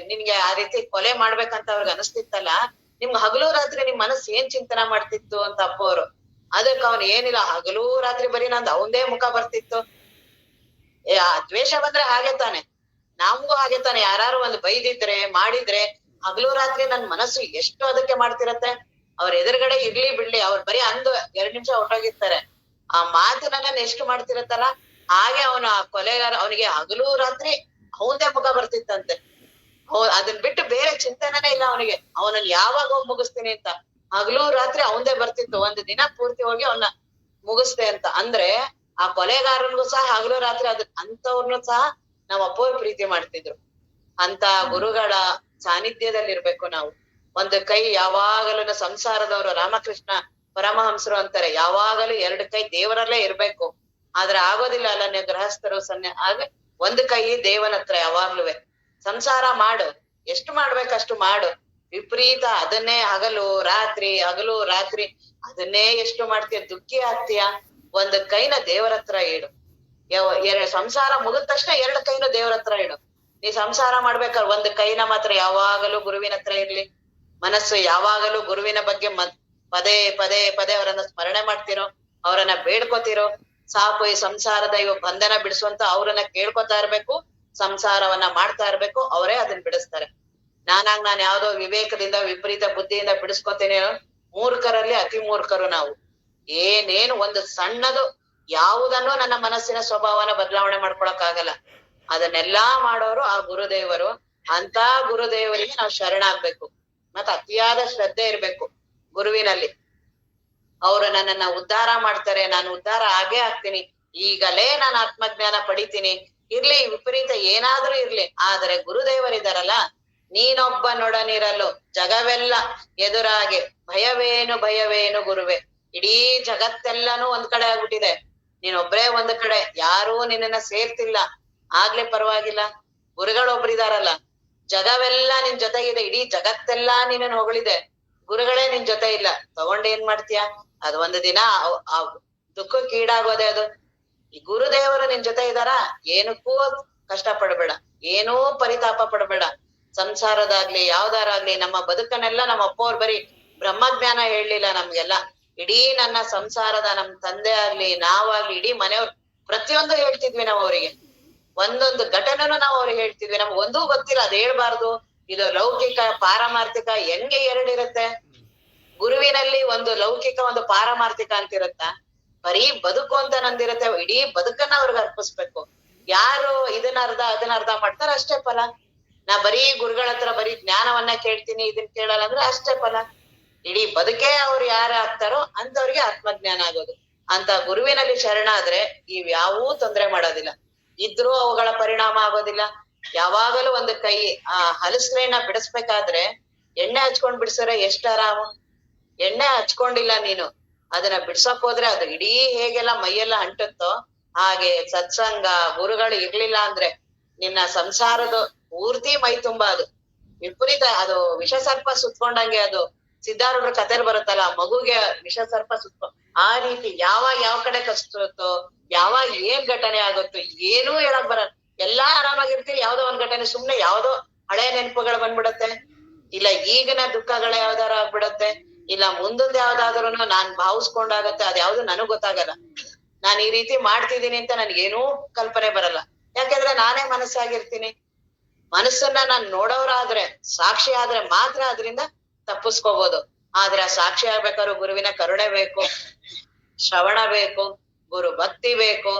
ನಿನ್ಗೆ ಆ ರೀತಿ ಕೊಲೆ ಮಾಡ್ಬೇಕಂತ ಅವ್ರಿಗೆ ಅನಿಸ್ತಿತ್ತಲ್ಲ, ನಿಮ್ಗೆ ಹಗಲು ರಾತ್ರಿ ನಿಮ್ ಮನಸ್ಸು ಏನ್ ಚಿಂತನ ಮಾಡ್ತಿತ್ತು ಅಂತ ಅಪ್ಪವ್ರು. ಅದಕ್ಕೆ ಅವ್ನ್ ಏನಿಲ್ಲ, ಹಗಲು ರಾತ್ರಿ ಬರೀ ನಂದು ಅವಂದೇ ಮುಖ ಬರ್ತಿತ್ತು. ದ್ವೇಷ ಬಂದ್ರೆ ಹಾಗೆ ತಾನೆ, ನಮ್ಗೂ ಹಾಗೆ ತಾನೆ. ಯಾರು ಒಂದು ಬೈದಿದ್ರೆ ಮಾಡಿದ್ರೆ ಹಗಲು ರಾತ್ರಿ ನನ್ ಮನಸ್ಸು ಎಷ್ಟು ಅದಕ್ಕೆ ಮಾಡ್ತಿರತ್ತೆ. ಅವ್ರ ಎದುರುಗಡೆ ಇರ್ಲಿ ಬಿಡ್ಲಿ, ಅವ್ರು ಬರೀ 2 ನಿಮಿಷ ಹೊರಟೋಗಿರ್ತಾರೆ. ಆ ಮಾತನ್ನ ಎಷ್ಟು ಮಾಡ್ತಿರತ್ತಲ್ಲ. ಹಾಗೆ ಅವನು ಆ ಕೊಲೆಗಾರ, ಅವನಿಗೆ ಹಗಲು ರಾತ್ರಿ ಅವಂದೇ ಮುಖ ಬರ್ತಿತ್ತಂತೆ. ಅದನ್ ಬಿಟ್ಟು ಬೇರೆ ಚಿಂತನೆನೇ ಇಲ್ಲ ಅವನಿಗೆ. ಅವನನ್ನ ಯಾವಾಗ ಹೋಗಿ ಮುಗಿಸ್ತೀನಿ ಅಂತ ಹಗಲು ರಾತ್ರಿ ಅವಂದೇ ಬರ್ತಿತ್ತು. ಒಂದು ದಿನ ಪೂರ್ತಿ ಹೋಗಿ ಅವನ್ನ ಮುಗಿಸ್ತೆ ಅಂತ. ಅಂದ್ರೆ ಆ ಕೊಲೆಗಾರನ್ಗೂ ಸಹ ಹಗಲು ರಾತ್ರಿ ಅಂತವ್ರನ್ನು ಸಹ ನಾವ್ ಅಪ್ಪವ್ರು ಪ್ರೀತಿ ಮಾಡ್ತಿದ್ರು. ಅಂತ ಗುರುಗಳ ಸಾನ್ನಿಧ್ಯದಲ್ಲಿ ಇರ್ಬೇಕು ನಾವು. ಒಂದು ಕೈ ಯಾವಾಗಲೂ ಸಂಸಾರದವರು, ರಾಮಕೃಷ್ಣ ಪರಮಹಂಸರು ಅಂತಾರೆ, ಯಾವಾಗಲೂ 2 ಕೈ ದೇವರಲ್ಲೇ ಇರ್ಬೇಕು. ಆದ್ರೆ ಆಗೋದಿಲ್ಲ ಅಲ್ಲ, ನೀವು ಗೃಹಸ್ಥರು ಆಗ ಒಂದು ಕೈ ದೇವನ ಹತ್ರ ಯಾವಾಗ್ಲೂವೆ. ಸಂಸಾರ ಮಾಡು, ಎಷ್ಟು ಮಾಡ್ಬೇಕಷ್ಟು ಮಾಡು. ವಿಪರೀತ ಅದನ್ನೇ ಹಗಲು ರಾತ್ರಿ ಅದನ್ನೇ ಎಷ್ಟು ಮಾಡ್ತೀಯ, ದುಃಖಿ ಆಗ್ತೀಯ. ಒಂದು ಕೈನ ದೇವರ ಹತ್ರ ಇಡು. ಸಂಸಾರ ಮುಗಿದ ತಕ್ಷಣ 2 ಕೈನ ದೇವರ ಹತ್ರ ಇಡು. ನೀ ಸಂಸಾರ ಮಾಡ್ಬೇಕಾದ್ರೆ ಒಂದು ಕೈನ ಮಾತ್ರ ಯಾವಾಗಲೂ ಗುರುವಿನ ಹತ್ರ ಇರ್ಲಿ. ಮನಸ್ಸು ಯಾವಾಗಲೂ ಗುರುವಿನ ಬಗ್ಗೆ ಪದೇ ಪದೇ ಪದೇ ಅವರನ್ನ ಸ್ಮರಣೆ ಮಾಡ್ತಿರೋ, ಅವರನ್ನ ಬೇಡ್ಕೋತಿರೋ. ಸಾಕು, ಈ ಸಂಸಾರದ ಬಂಧನ ಬಿಡಿಸುವಂತ ಅವ್ರನ್ನ ಕೇಳ್ಕೊತಾ ಇರ್ಬೇಕು, ಸಂಸಾರವನ್ನ ಮಾಡ್ತಾ ಇರ್ಬೇಕು. ಅವರೇ ಅದನ್ನ ಬಿಡಿಸ್ತಾರೆ. ನಾನ್ ಯಾವ್ದೋ ವಿವೇಕದಿಂದ ವಿಪರೀತ ಬುದ್ಧಿಯಿಂದ ಬಿಡಿಸ್ಕೊತೀನಿ. ಮೂರ್ಖರಲ್ಲಿ ಅತಿ ಮೂರ್ಖರು ನಾವು. ಏನೇನು ಒಂದು ಸಣ್ಣದು ಯಾವುದನ್ನು ನನ್ನ ಮನಸ್ಸಿನ ಸ್ವಭಾವನ ಬದಲಾವಣೆ ಮಾಡ್ಕೊಳಕ್ ಆಗಲ್ಲ. ಅದನ್ನೆಲ್ಲಾ ಮಾಡೋರು ಆ ಗುರುದೇವರು. ಅಂತ ಗುರುದೇವರಿಗೆ ನಾವು ಶರಣಾಗ್ಬೇಕು. ಮತ್ತ ಅತಿಯಾದ ಶ್ರದ್ಧೆ ಇರ್ಬೇಕು ಗುರುವಿನಲ್ಲಿ. ಅವರು ನನ್ನನ್ನ ಉದ್ಧಾರ ಮಾಡ್ತಾರೆ, ನಾನು ಉದ್ಧಾರ ಆಗೇ ಆಗ್ತೀನಿ, ಈಗಲೇ ನಾನು ಆತ್ಮಜ್ಞಾನ ಪಡಿತೀನಿ. ಇರ್ಲಿ, ವಿಪರೀತ ಏನಾದ್ರೂ ಇರ್ಲಿ, ಆದ್ರೆ ಗುರುದೇವರಿದಾರಲ್ಲ, ನೀನೊಬ್ಬನೊಡನಿರಲು ಜಗವೆಲ್ಲ ಎದುರಾಗೆ ಭಯವೇನು ಭಯವೇನು ಗುರುವೆ. ಇಡೀ ಜಗತ್ತೆಲ್ಲಾನು ಒಂದ್ ಕಡೆ ಆಗ್ಬಿಟ್ಟಿದೆ. ನೀನೊಬ್ರೇ ಒಂದ್ ಕಡೆ, ಯಾರೂ ನಿನ್ನನ್ನ ಸೇರ್ತಿಲ್ಲ, ಆಗ್ಲೇ ಪರವಾಗಿಲ್ಲ. ಗುರುಗಳೊಬ್ರಿದಾರಲ್ಲ, ಜಗವೆಲ್ಲ ನಿನ್ ಜೊತೆಗಿದೆ, ಇಡೀ ಜಗತ್ತೆಲ್ಲಾ ನಿನ್ನನ್ ಹೊಗಳಿದೆ, ಗುರುಗಳೇ ನಿನ್ ಜೊತೆ ಇಲ್ಲ, ತಗೊಂಡ್ ಏನ್ ಮಾಡ್ತೀಯ? ಅದು ಒಂದು ದಿನ ಆ ದುಃಖಕ್ಕೆ ಈಡಾಗೋದೆ ಅದು. ಈ ಗುರುದೇವರು ನಿನ್ ಜೊತೆ ಇದಾರ, ಏನಕ್ಕೂ ಕಷ್ಟ ಪಡ್ಬೇಡ, ಏನೂ ಪರಿತಾಪ ಪಡ್ಬೇಡ. ಸಂಸಾರದಾಗ್ಲಿ ಯಾವ್ದಾರಾಗ್ಲಿ ನಮ್ಮ ಬದುಕನ್ನೆಲ್ಲ ನಮ್ಮ ಅಪ್ಪವ್ರು ಬರೀ ಬ್ರಹ್ಮಜ್ಞಾನ ಹೇಳಲಿಲ್ಲ ನಮ್ಗೆಲ್ಲ, ಇಡೀ ನನ್ನ ಸಂಸಾರದ ನಮ್ ತಂದೆ ಆಗ್ಲಿ ನಾವಾಗ್ಲಿ ಇಡೀ ಮನೆಯವ್ರು ಪ್ರತಿಯೊಂದು ಹೇಳ್ತಿದ್ವಿ ನಾವು ಅವರಿಗೆ. ಒಂದೊಂದು ಘಟನೆನೂ ನಾವು ಅವ್ರಿಗೆ ಹೇಳ್ತಿದ್ವಿ. ನಮ್ಗೆ ಒಂದೂ ಗೊತ್ತಿಲ್ಲ ಅದ್ ಹೇಳ್ಬಾರ್ದು, ಇದು ಲೌಕಿಕ ಪಾರಮಾರ್ಥಿಕ ಹೆಂಗೆ ಎರಡಿರುತ್ತೆ. ಗುರುವಿನಲ್ಲಿ ಒಂದು ಲೌಕಿಕ ಒಂದು ಪಾರಮಾರ್ಥಿಕ ಅಂತಿರತ್ತ, ಬರೀ ಬದುಕು ಅಂತ ನಂದಿರತ್ತೆ. ಇಡೀ ಬದುಕನ್ನ ಅವ್ರಿಗೆ ಅರ್ಪಿಸ್ಬೇಕು. ಯಾರು ಇದನ್ನ ಅದನ್ನ ಮಾಡ್ತಾರ ಅಷ್ಟೇ ಫಲ. ನಾ ಬರೀ ಗುರುಗಳ ಹತ್ರ ಬರೀ ಜ್ಞಾನವನ್ನ ಕೇಳ್ತೀನಿ, ಇದನ್ ಕೇಳಲ್ಲ ಅಂದ್ರೆ ಅಷ್ಟೇ ಫಲ. ಇಡೀ ಬದುಕೇ ಅವ್ರು ಯಾರು ಆಗ್ತಾರೋ ಅಂತವ್ರಿಗೆ ಆತ್ಮಜ್ಞಾನ ಆಗೋದು. ಅಂತ ಗುರುವಿನಲ್ಲಿ ಶರಣಾದ್ರೆ ಇವ್ಯಾವೂ ತೊಂದ್ರೆ ಮಾಡೋದಿಲ್ಲ, ಇದ್ರೂ ಅವುಗಳ ಪರಿಣಾಮ ಆಗೋದಿಲ್ಲ. ಯಾವಾಗಲೂ ಒಂದು ಕೈ ಆ ಹಲಸ್ಲೆನ ಬಿಡಿಸ್ಬೇಕಾದ್ರೆ ಎಣ್ಣೆ ಹಚ್ಕೊಂಡ್ ಬಿಡ್ಸರೆ ಎಷ್ಟ್ ಆರಾಮು. ಎಣ್ಣೆ ಹಚ್ಕೊಂಡಿಲ್ಲ ನೀನು, ಅದನ್ನ ಬಿಡ್ಸಕ್ ಹೋದ್ರೆ ಅದು ಇಡೀ ಹೇಗೆಲ್ಲ ಮೈಯೆಲ್ಲ ಅಂಟುತ್ತೋ ಹಾಗೆ ಸತ್ಸಂಗ ಗುರುಗಳು ಇರ್ಲಿಲ್ಲ ಅಂದ್ರೆ ನಿನ್ನ ಸಂಸಾರದ ಪೂರ್ತಿ ಮೈ ತುಂಬಾ ಅದು ವಿಪರೀತ, ಅದು ವಿಷ ಸರ್ಪ ಸುತ್ಕೊಂಡಂಗೆ. ಅದು ಸಿದ್ಧಾರೂಢರ ಕಥೆಲ್ ಬರುತ್ತಲ್ಲ, ಮಗುಗೆ ವಿಷ ಸರ್ಪ ಸುತ್ಕೊಂಡ್ ಆ ರೀತಿ ಯಾವ ಕಡೆ ಕಷ್ಟತ್ತೋ, ಯಾವಾಗ ಏನ್ ಘಟನೆ ಆಗುತ್ತೋ ಏನೂ ಹೇಳಕ್ ಬರಲ್ಲ. ಎಲ್ಲಾ ಆರಾಮಾಗಿರ್ತೀವಿ, ಯಾವ್ದೋ ಒಂದ್ ಘಟನೆ ಸುಮ್ನೆ ಯಾವ್ದೋ ಹಳೆ ನೆನಪುಗಳು ಬಂದ್ಬಿಡತ್ತೆ, ಇಲ್ಲ ಈಗಿನ ದುಃಖಗಳ ಯಾವ್ದಾರ ಆಗ್ಬಿಡತ್ತೆ, ಇಲ್ಲ ಮುಂದೊಂದ್ ಯಾವ್ದಾದ್ರು ನಾನ್ ಭಾವಿಸ್ಕೊಂಡಾಗತ್ತೆ, ಅದ್ ಯಾವ್ದು ನನಗ್ ಗೊತ್ತಾಗಲ್ಲ. ನಾನ್ ಈ ರೀತಿ ಮಾಡ್ತಿದ್ದೀನಿ ಅಂತ ನನ್ಗೇನೂ ಕಲ್ಪನೆ ಬರಲ್ಲ, ಯಾಕೆಂದ್ರೆ ನಾನೇ ಮನಸ್ಸಾಗಿರ್ತೀನಿ. ಮನಸ್ಸನ್ನ ನಾನ್ ನೋಡೋರಾದ್ರೆ, ಸಾಕ್ಷಿ ಆದ್ರೆ ಮಾತ್ರ ಅದರಿಂದ ತಪ್ಪಿಸ್ಕೋಬಹುದು. ಆದ್ರೆ ಆ ಸಾಕ್ಷಿ ಆಗ್ಬೇಕಾದ್ರು ಗುರುವಿನ ಕರುಣೆ ಬೇಕು, ಶ್ರವಣ ಬೇಕು, ಗುರು ಭಕ್ತಿ ಬೇಕು.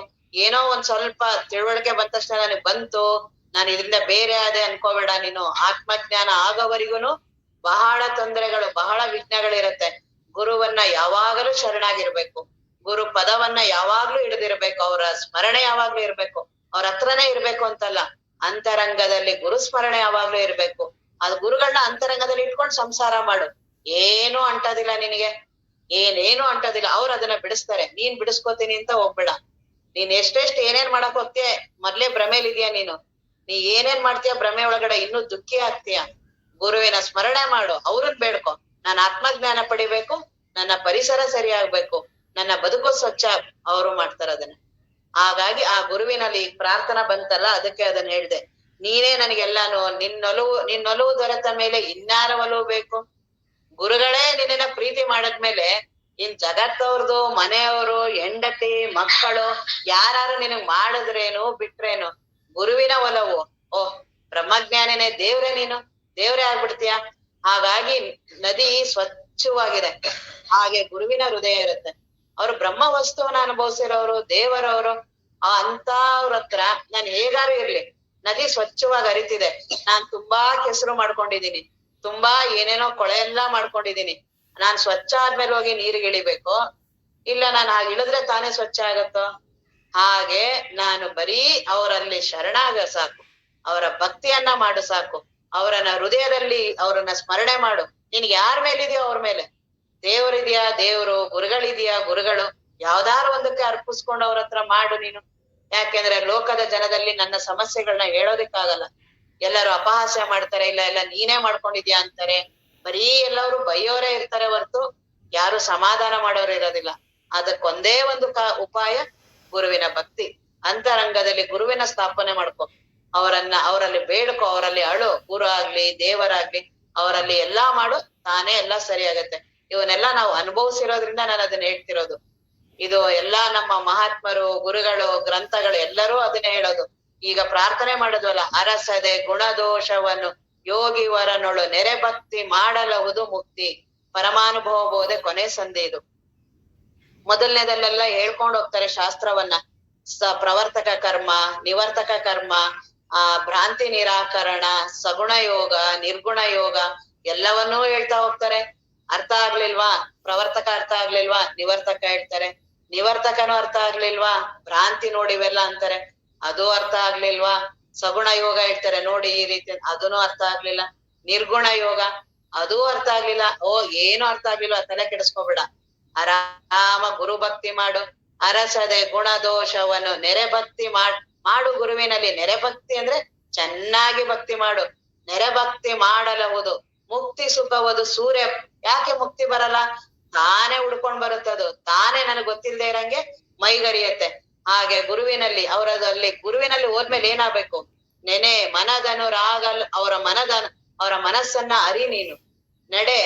ಏನೋ ಒಂದ್ ಸ್ವಲ್ಪ ತಿಳುವಳಿಕೆ ಬಂದ ತಕ್ಷಣ ನನಗ್ ಬಂತು, ನಾನು ಇದರಿಂದ ಬೇರೆ ಆದೆ ಅನ್ಕೋಬೇಡ ನೀನು. ಆತ್ಮಜ್ಞಾನ ಆಗೋವರೆಗೂನು ಬಹಳ ತೊಂದರೆಗಳು, ಬಹಳ ವಿಘ್ನಗಳಿರತ್ತೆ. ಗುರುವನ್ನ ಯಾವಾಗಲೂ ಶರಣಾಗಿರ್ಬೇಕು, ಗುರು ಪದವನ್ನ ಯಾವಾಗ್ಲೂ ಹಿಡಿದಿರ್ಬೇಕು, ಅವರ ಸ್ಮರಣೆ ಯಾವಾಗ್ಲೂ ಇರ್ಬೇಕು. ಅವ್ರ ಹತ್ರನೇ ಇರ್ಬೇಕು ಅಂತಲ್ಲ, ಅಂತರಂಗದಲ್ಲಿ ಗುರು ಸ್ಮರಣೆ ಯಾವಾಗ್ಲೂ ಇರ್ಬೇಕು. ಅದು ಗುರುಗಳನ್ನ ಅಂತರಂಗದಲ್ಲಿ ಇಟ್ಕೊಂಡು ಸಂಸಾರ ಮಾಡು, ಏನೂ ಅಂಟೋದಿಲ್ಲ ನಿನಗೆ, ಏನೇನು ಅಂಟೋದಿಲ್ಲ. ಅವ್ರು ಅದನ್ನ ಬಿಡಿಸ್ತಾರೆ, ನೀನ್ ಬಿಡಿಸ್ಕೋತೀನಿ ಅಂತ ಹೋಗ್ಬೇಡ. ನೀನ್ ಎಷ್ಟೆಷ್ಟ್ ಏನೇನ್ ಮಾಡಕ್ ಹೋಗ್ತೀಯ, ಮೊದ್ಲೇ ಭ್ರಮೇಲಿದ್ಯಾ ನೀನು. ನೀ ಏನೇನ್ ಮಾಡ್ತೀಯ ಭ್ರಮೆ ಒಳಗಡೆ ಇನ್ನೂ ದುಃಖಿ ಆಗ್ತೀಯ. ಗುರುವಿನ ಸ್ಮರಣೆ ಮಾಡು, ಅವ್ರನ್ ಬೇಡ್ಕೊ, ನಾನು ಆತ್ಮಜ್ಞಾನ ಪಡಿಬೇಕು, ನನ್ನ ಪರಿಸರ ಸರಿ ಆಗ್ಬೇಕು, ನನ್ನ ಬದುಕು ಸ್ವಚ್ಛ. ಅವರು ಮಾಡ್ತಾರ ಅದನ್ನ. ಹಾಗಾಗಿ ಆ ಗುರುವಿನಲ್ಲಿ ಪ್ರಾರ್ಥನಾ ಬಂತಲ್ಲ, ಅದಕ್ಕೆ ಅದನ್ನ ಹೇಳ್ದೆ. ನೀನೇ ನನಗೆಲ್ಲಾನು, ನಿನ್ನೊಲವು ದೊರೆತ ಮೇಲೆ ಇನ್ಯಾರ ಒಲವು ಬೇಕು. ಗುರುಗಳೇ ನಿನ್ನ ಪ್ರೀತಿ ಮಾಡದ್ಮೇಲೆ ಇನ್ ಜಗತ್ತವ್ರದು, ಮನೆಯವರು, ಹೆಂಡತಿ, ಮಕ್ಕಳು ಯಾರು ನಿನಗ್ ಮಾಡಿದ್ರೇನು ಬಿಟ್ರೇನು, ಗುರುವಿನ ಒಲವು. ಓಹ್ ಬ್ರಹ್ಮಜ್ಞಾನಿನೇ ದೇವ್ರೆ, ನೀನು ದೇವ್ರೇ ಆಗ್ಬಿಡ್ತೀಯ. ಹಾಗಾಗಿ ನದಿ ಸ್ವಚ್ಛವಾಗಿದೆ, ಹಾಗೆ ಗುರುವಿನ ಹೃದಯ ಇರುತ್ತೆ. ಅವ್ರು ಬ್ರಹ್ಮ ವಸ್ತುವನ್ನ ಅನುಭವಿಸಿರೋರು, ದೇವರವರು. ಅಂತವ್ರ ಹತ್ರ ನಾನ್ ಹೇಗಾರು ಇರ್ಲಿ, ನದಿ ಸ್ವಚ್ಛವಾಗಿ ಹರಿತಿದೆ. ನಾನ್ ತುಂಬಾ ಕೆಸರು ಮಾಡ್ಕೊಂಡಿದೀನಿ, ತುಂಬಾ ಏನೇನೋ ಕೊಳೆ ಎಲ್ಲಾ ಮಾಡ್ಕೊಂಡಿದೀನಿ. ನಾನ್ ಸ್ವಚ್ಛ ಆದ್ಮೇಲೆ ಹೋಗಿ ನೀರಿಗೆ ಇಳಿಬೇಕು, ಇಲ್ಲ ನಾನು ಹಾಗೆ ಇಳಿದ್ರೆ ತಾನೇ ಸ್ವಚ್ಛ ಆಗತ್ತೋ? ಹಾಗೆ ನಾನು ಬರೀ ಅವರಲ್ಲಿ ಶರಣಾಗ ಸಾಕು, ಅವರ ಭಕ್ತಿಯನ್ನ ಮಾಡು ಸಾಕು, ಅವರನ್ನ ಹೃದಯದಲ್ಲಿ ಅವರನ್ನ ಸ್ಮರಣೆ ಮಾಡು. ನಿನ್ಗೆ ಯಾರ ಮೇಲಿದೆಯೋ ಅವ್ರ ಮೇಲೆ. ದೇವರಿದ್ಯಾ ದೇವ್ರು, ಗುರುಗಳಿದ್ಯಾ ಗುರುಗಳು, ಯಾವ್ದಾರು ಒಂದಕ್ಕೆ ಅರ್ಪಿಸ್ಕೊಂಡು ಅವ್ರ ಹತ್ರ ಮಾಡು ನೀನು. ಯಾಕೆಂದ್ರೆ ಲೋಕದ ಜನದಲ್ಲಿ ನನ್ನ ಸಮಸ್ಯೆಗಳನ್ನ ಹೇಳೋದಿಕ್ಕಾಗಲ್ಲ. ಎಲ್ಲರೂ ಅಪಹಾಸ್ಯ ಮಾಡ್ತಾರೆ, ಇಲ್ಲ ನೀನೇ ಮಾಡ್ಕೊಂಡಿದ್ಯಾ ಅಂತಾರೆ. ಬರೀ ಎಲ್ಲರೂ ಬೈಯೋರೇ ಇರ್ತಾರೆ ಹೊರ್ತು ಯಾರು ಸಮಾಧಾನ ಮಾಡೋರು ಇರೋದಿಲ್ಲ. ಅದಕ್ಕೊಂದೇ ಒಂದು ಉಪಾಯ ಗುರುವಿನ ಭಕ್ತಿ. ಅಂತರಂಗದಲ್ಲಿ ಗುರುವಿನ ಸ್ಥಾಪನೆ ಮಾಡ್ಕೊ, ಅವರಲ್ಲಿ ಬೇಡ್ಕೊ, ಅವರಲ್ಲಿ ಅಳು. ಗುರು ಆಗ್ಲಿ ದೇವರಾಗ್ಲಿ ಅವರಲ್ಲಿ ಎಲ್ಲಾ ಮಾಡು, ತಾನೇ ಎಲ್ಲಾ ಸರಿ ಆಗತ್ತೆ. ಇವನ್ನೆಲ್ಲ ನಾವು ಅನುಭವಿಸಿರೋದ್ರಿಂದ ನಾನು ಅದನ್ನ ಹೇಳ್ತಿರೋದು. ಇದು ಎಲ್ಲಾ ನಮ್ಮ ಮಹಾತ್ಮರು, ಗುರುಗಳು, ಗ್ರಂಥಗಳು ಎಲ್ಲರೂ ಅದನ್ನೇ ಹೇಳೋದು. ಈಗ ಪ್ರಾರ್ಥನೆ ಮಾಡೋದ್ವಲ್ಲ, ಅರಸದೆ ಗುಣದೋಷವನ್ನು ಯೋಗಿ ವರನೊಳು ನೆರೆ ಭಕ್ತಿ ಮಾಡಲಹುದು ಮುಕ್ತಿ, ಪರಮಾನುಭವ ಬೋಧೆ ಕೊನೆ ಸಂಧಿ. ಇದು ಮೊದಲನೇದಲ್ಲೆಲ್ಲ ಹೇಳ್ಕೊಂಡು ಹೋಗ್ತಾರೆ ಶಾಸ್ತ್ರವನ್ನ. ಪ್ರವರ್ತಕ ಕರ್ಮ, ನಿವರ್ತಕ ಕರ್ಮ, ಭ್ರಾಂತಿ ನಿರಾಕರಣ, ಸಗುಣ ಯೋಗ, ನಿರ್ಗುಣ ಯೋಗ ಎಲ್ಲವನ್ನೂ ಹೇಳ್ತಾ ಹೋಗ್ತಾರೆ. ಅರ್ಥ ಆಗ್ಲಿಲ್ವಾ? ಪ್ರವರ್ತಕ ಅರ್ಥ ಆಗ್ಲಿಲ್ವಾ? ನಿವರ್ತಕ ಹೇಳ್ತಾರೆ. ನಿವರ್ತಕನೂ ಅರ್ಥ ಆಗ್ಲಿಲ್ವಾ? ಭ್ರಾಂತಿ ನೋಡಿವೆಲ್ಲ ಅಂತಾರೆ, ಅದು ಅರ್ಥ ಆಗ್ಲಿಲ್ವಾ? ಸಗುಣ ಯೋಗ ಹೇಳ್ತಾರೆ, ನೋಡಿ ಈ ರೀತಿ, ಅದನ್ನೂ ಅರ್ಥ ಆಗ್ಲಿಲ್ಲ. ನಿರ್ಗುಣ ಯೋಗ ಅದೂ ಅರ್ಥ ಆಗ್ಲಿಲ್ಲ. ಓ ಏನು ಅರ್ಥ ಆಗ್ಲಿಲ್ಲ, ತಲೆ ಕೆಡಿಸ್ಕೋಬೇಡ, ಆರಾಮ ಗುರು ಭಕ್ತಿ ಮಾಡು. ಅರಸದೆ ಗುಣದೋಷವನ್ನು ನೆರೆಭಕ್ತಿ ಮಾಡು ಗುರುವಿನಲ್ಲಿ. ನೆರೆಭಕ್ತಿ ಅಂದ್ರೆ ಚೆನ್ನಾಗಿ ಭಕ್ತಿ ಮಾಡು. ನೆರೆಭಕ್ತಿ ಮಾಡಲವುದು ಮುಕ್ತಿ ಸುಖವದು ಸೂರ್ಯ. ಯಾಕೆ ಮುಕ್ತಿ ಬರಲ್ಲ? ತಾನೇ ಉಡ್ಕೊಂಡ್ ಬರುತ್ತದು, ತಾನೇ ನನಗ್ ಗೊತ್ತಿಲ್ದೆ ಇರಂಗೆ ಮೈಗರಿಯತ್ತೆ. ಹಾಗೆ ಗುರುವಿನಲ್ಲಿ ಅವರದಲ್ಲಿ ಗುರುವಿನಲ್ಲಿ ಹೋದ್ಮೇಲೆ ಏನಾಗ್ಬೇಕು? ನೆನೆ ಮನದನುರಾಗಲ್ ಅವರ ಮನಸ್ಸನ್ನ ಅರಿ ನೀನು. ನಡೆ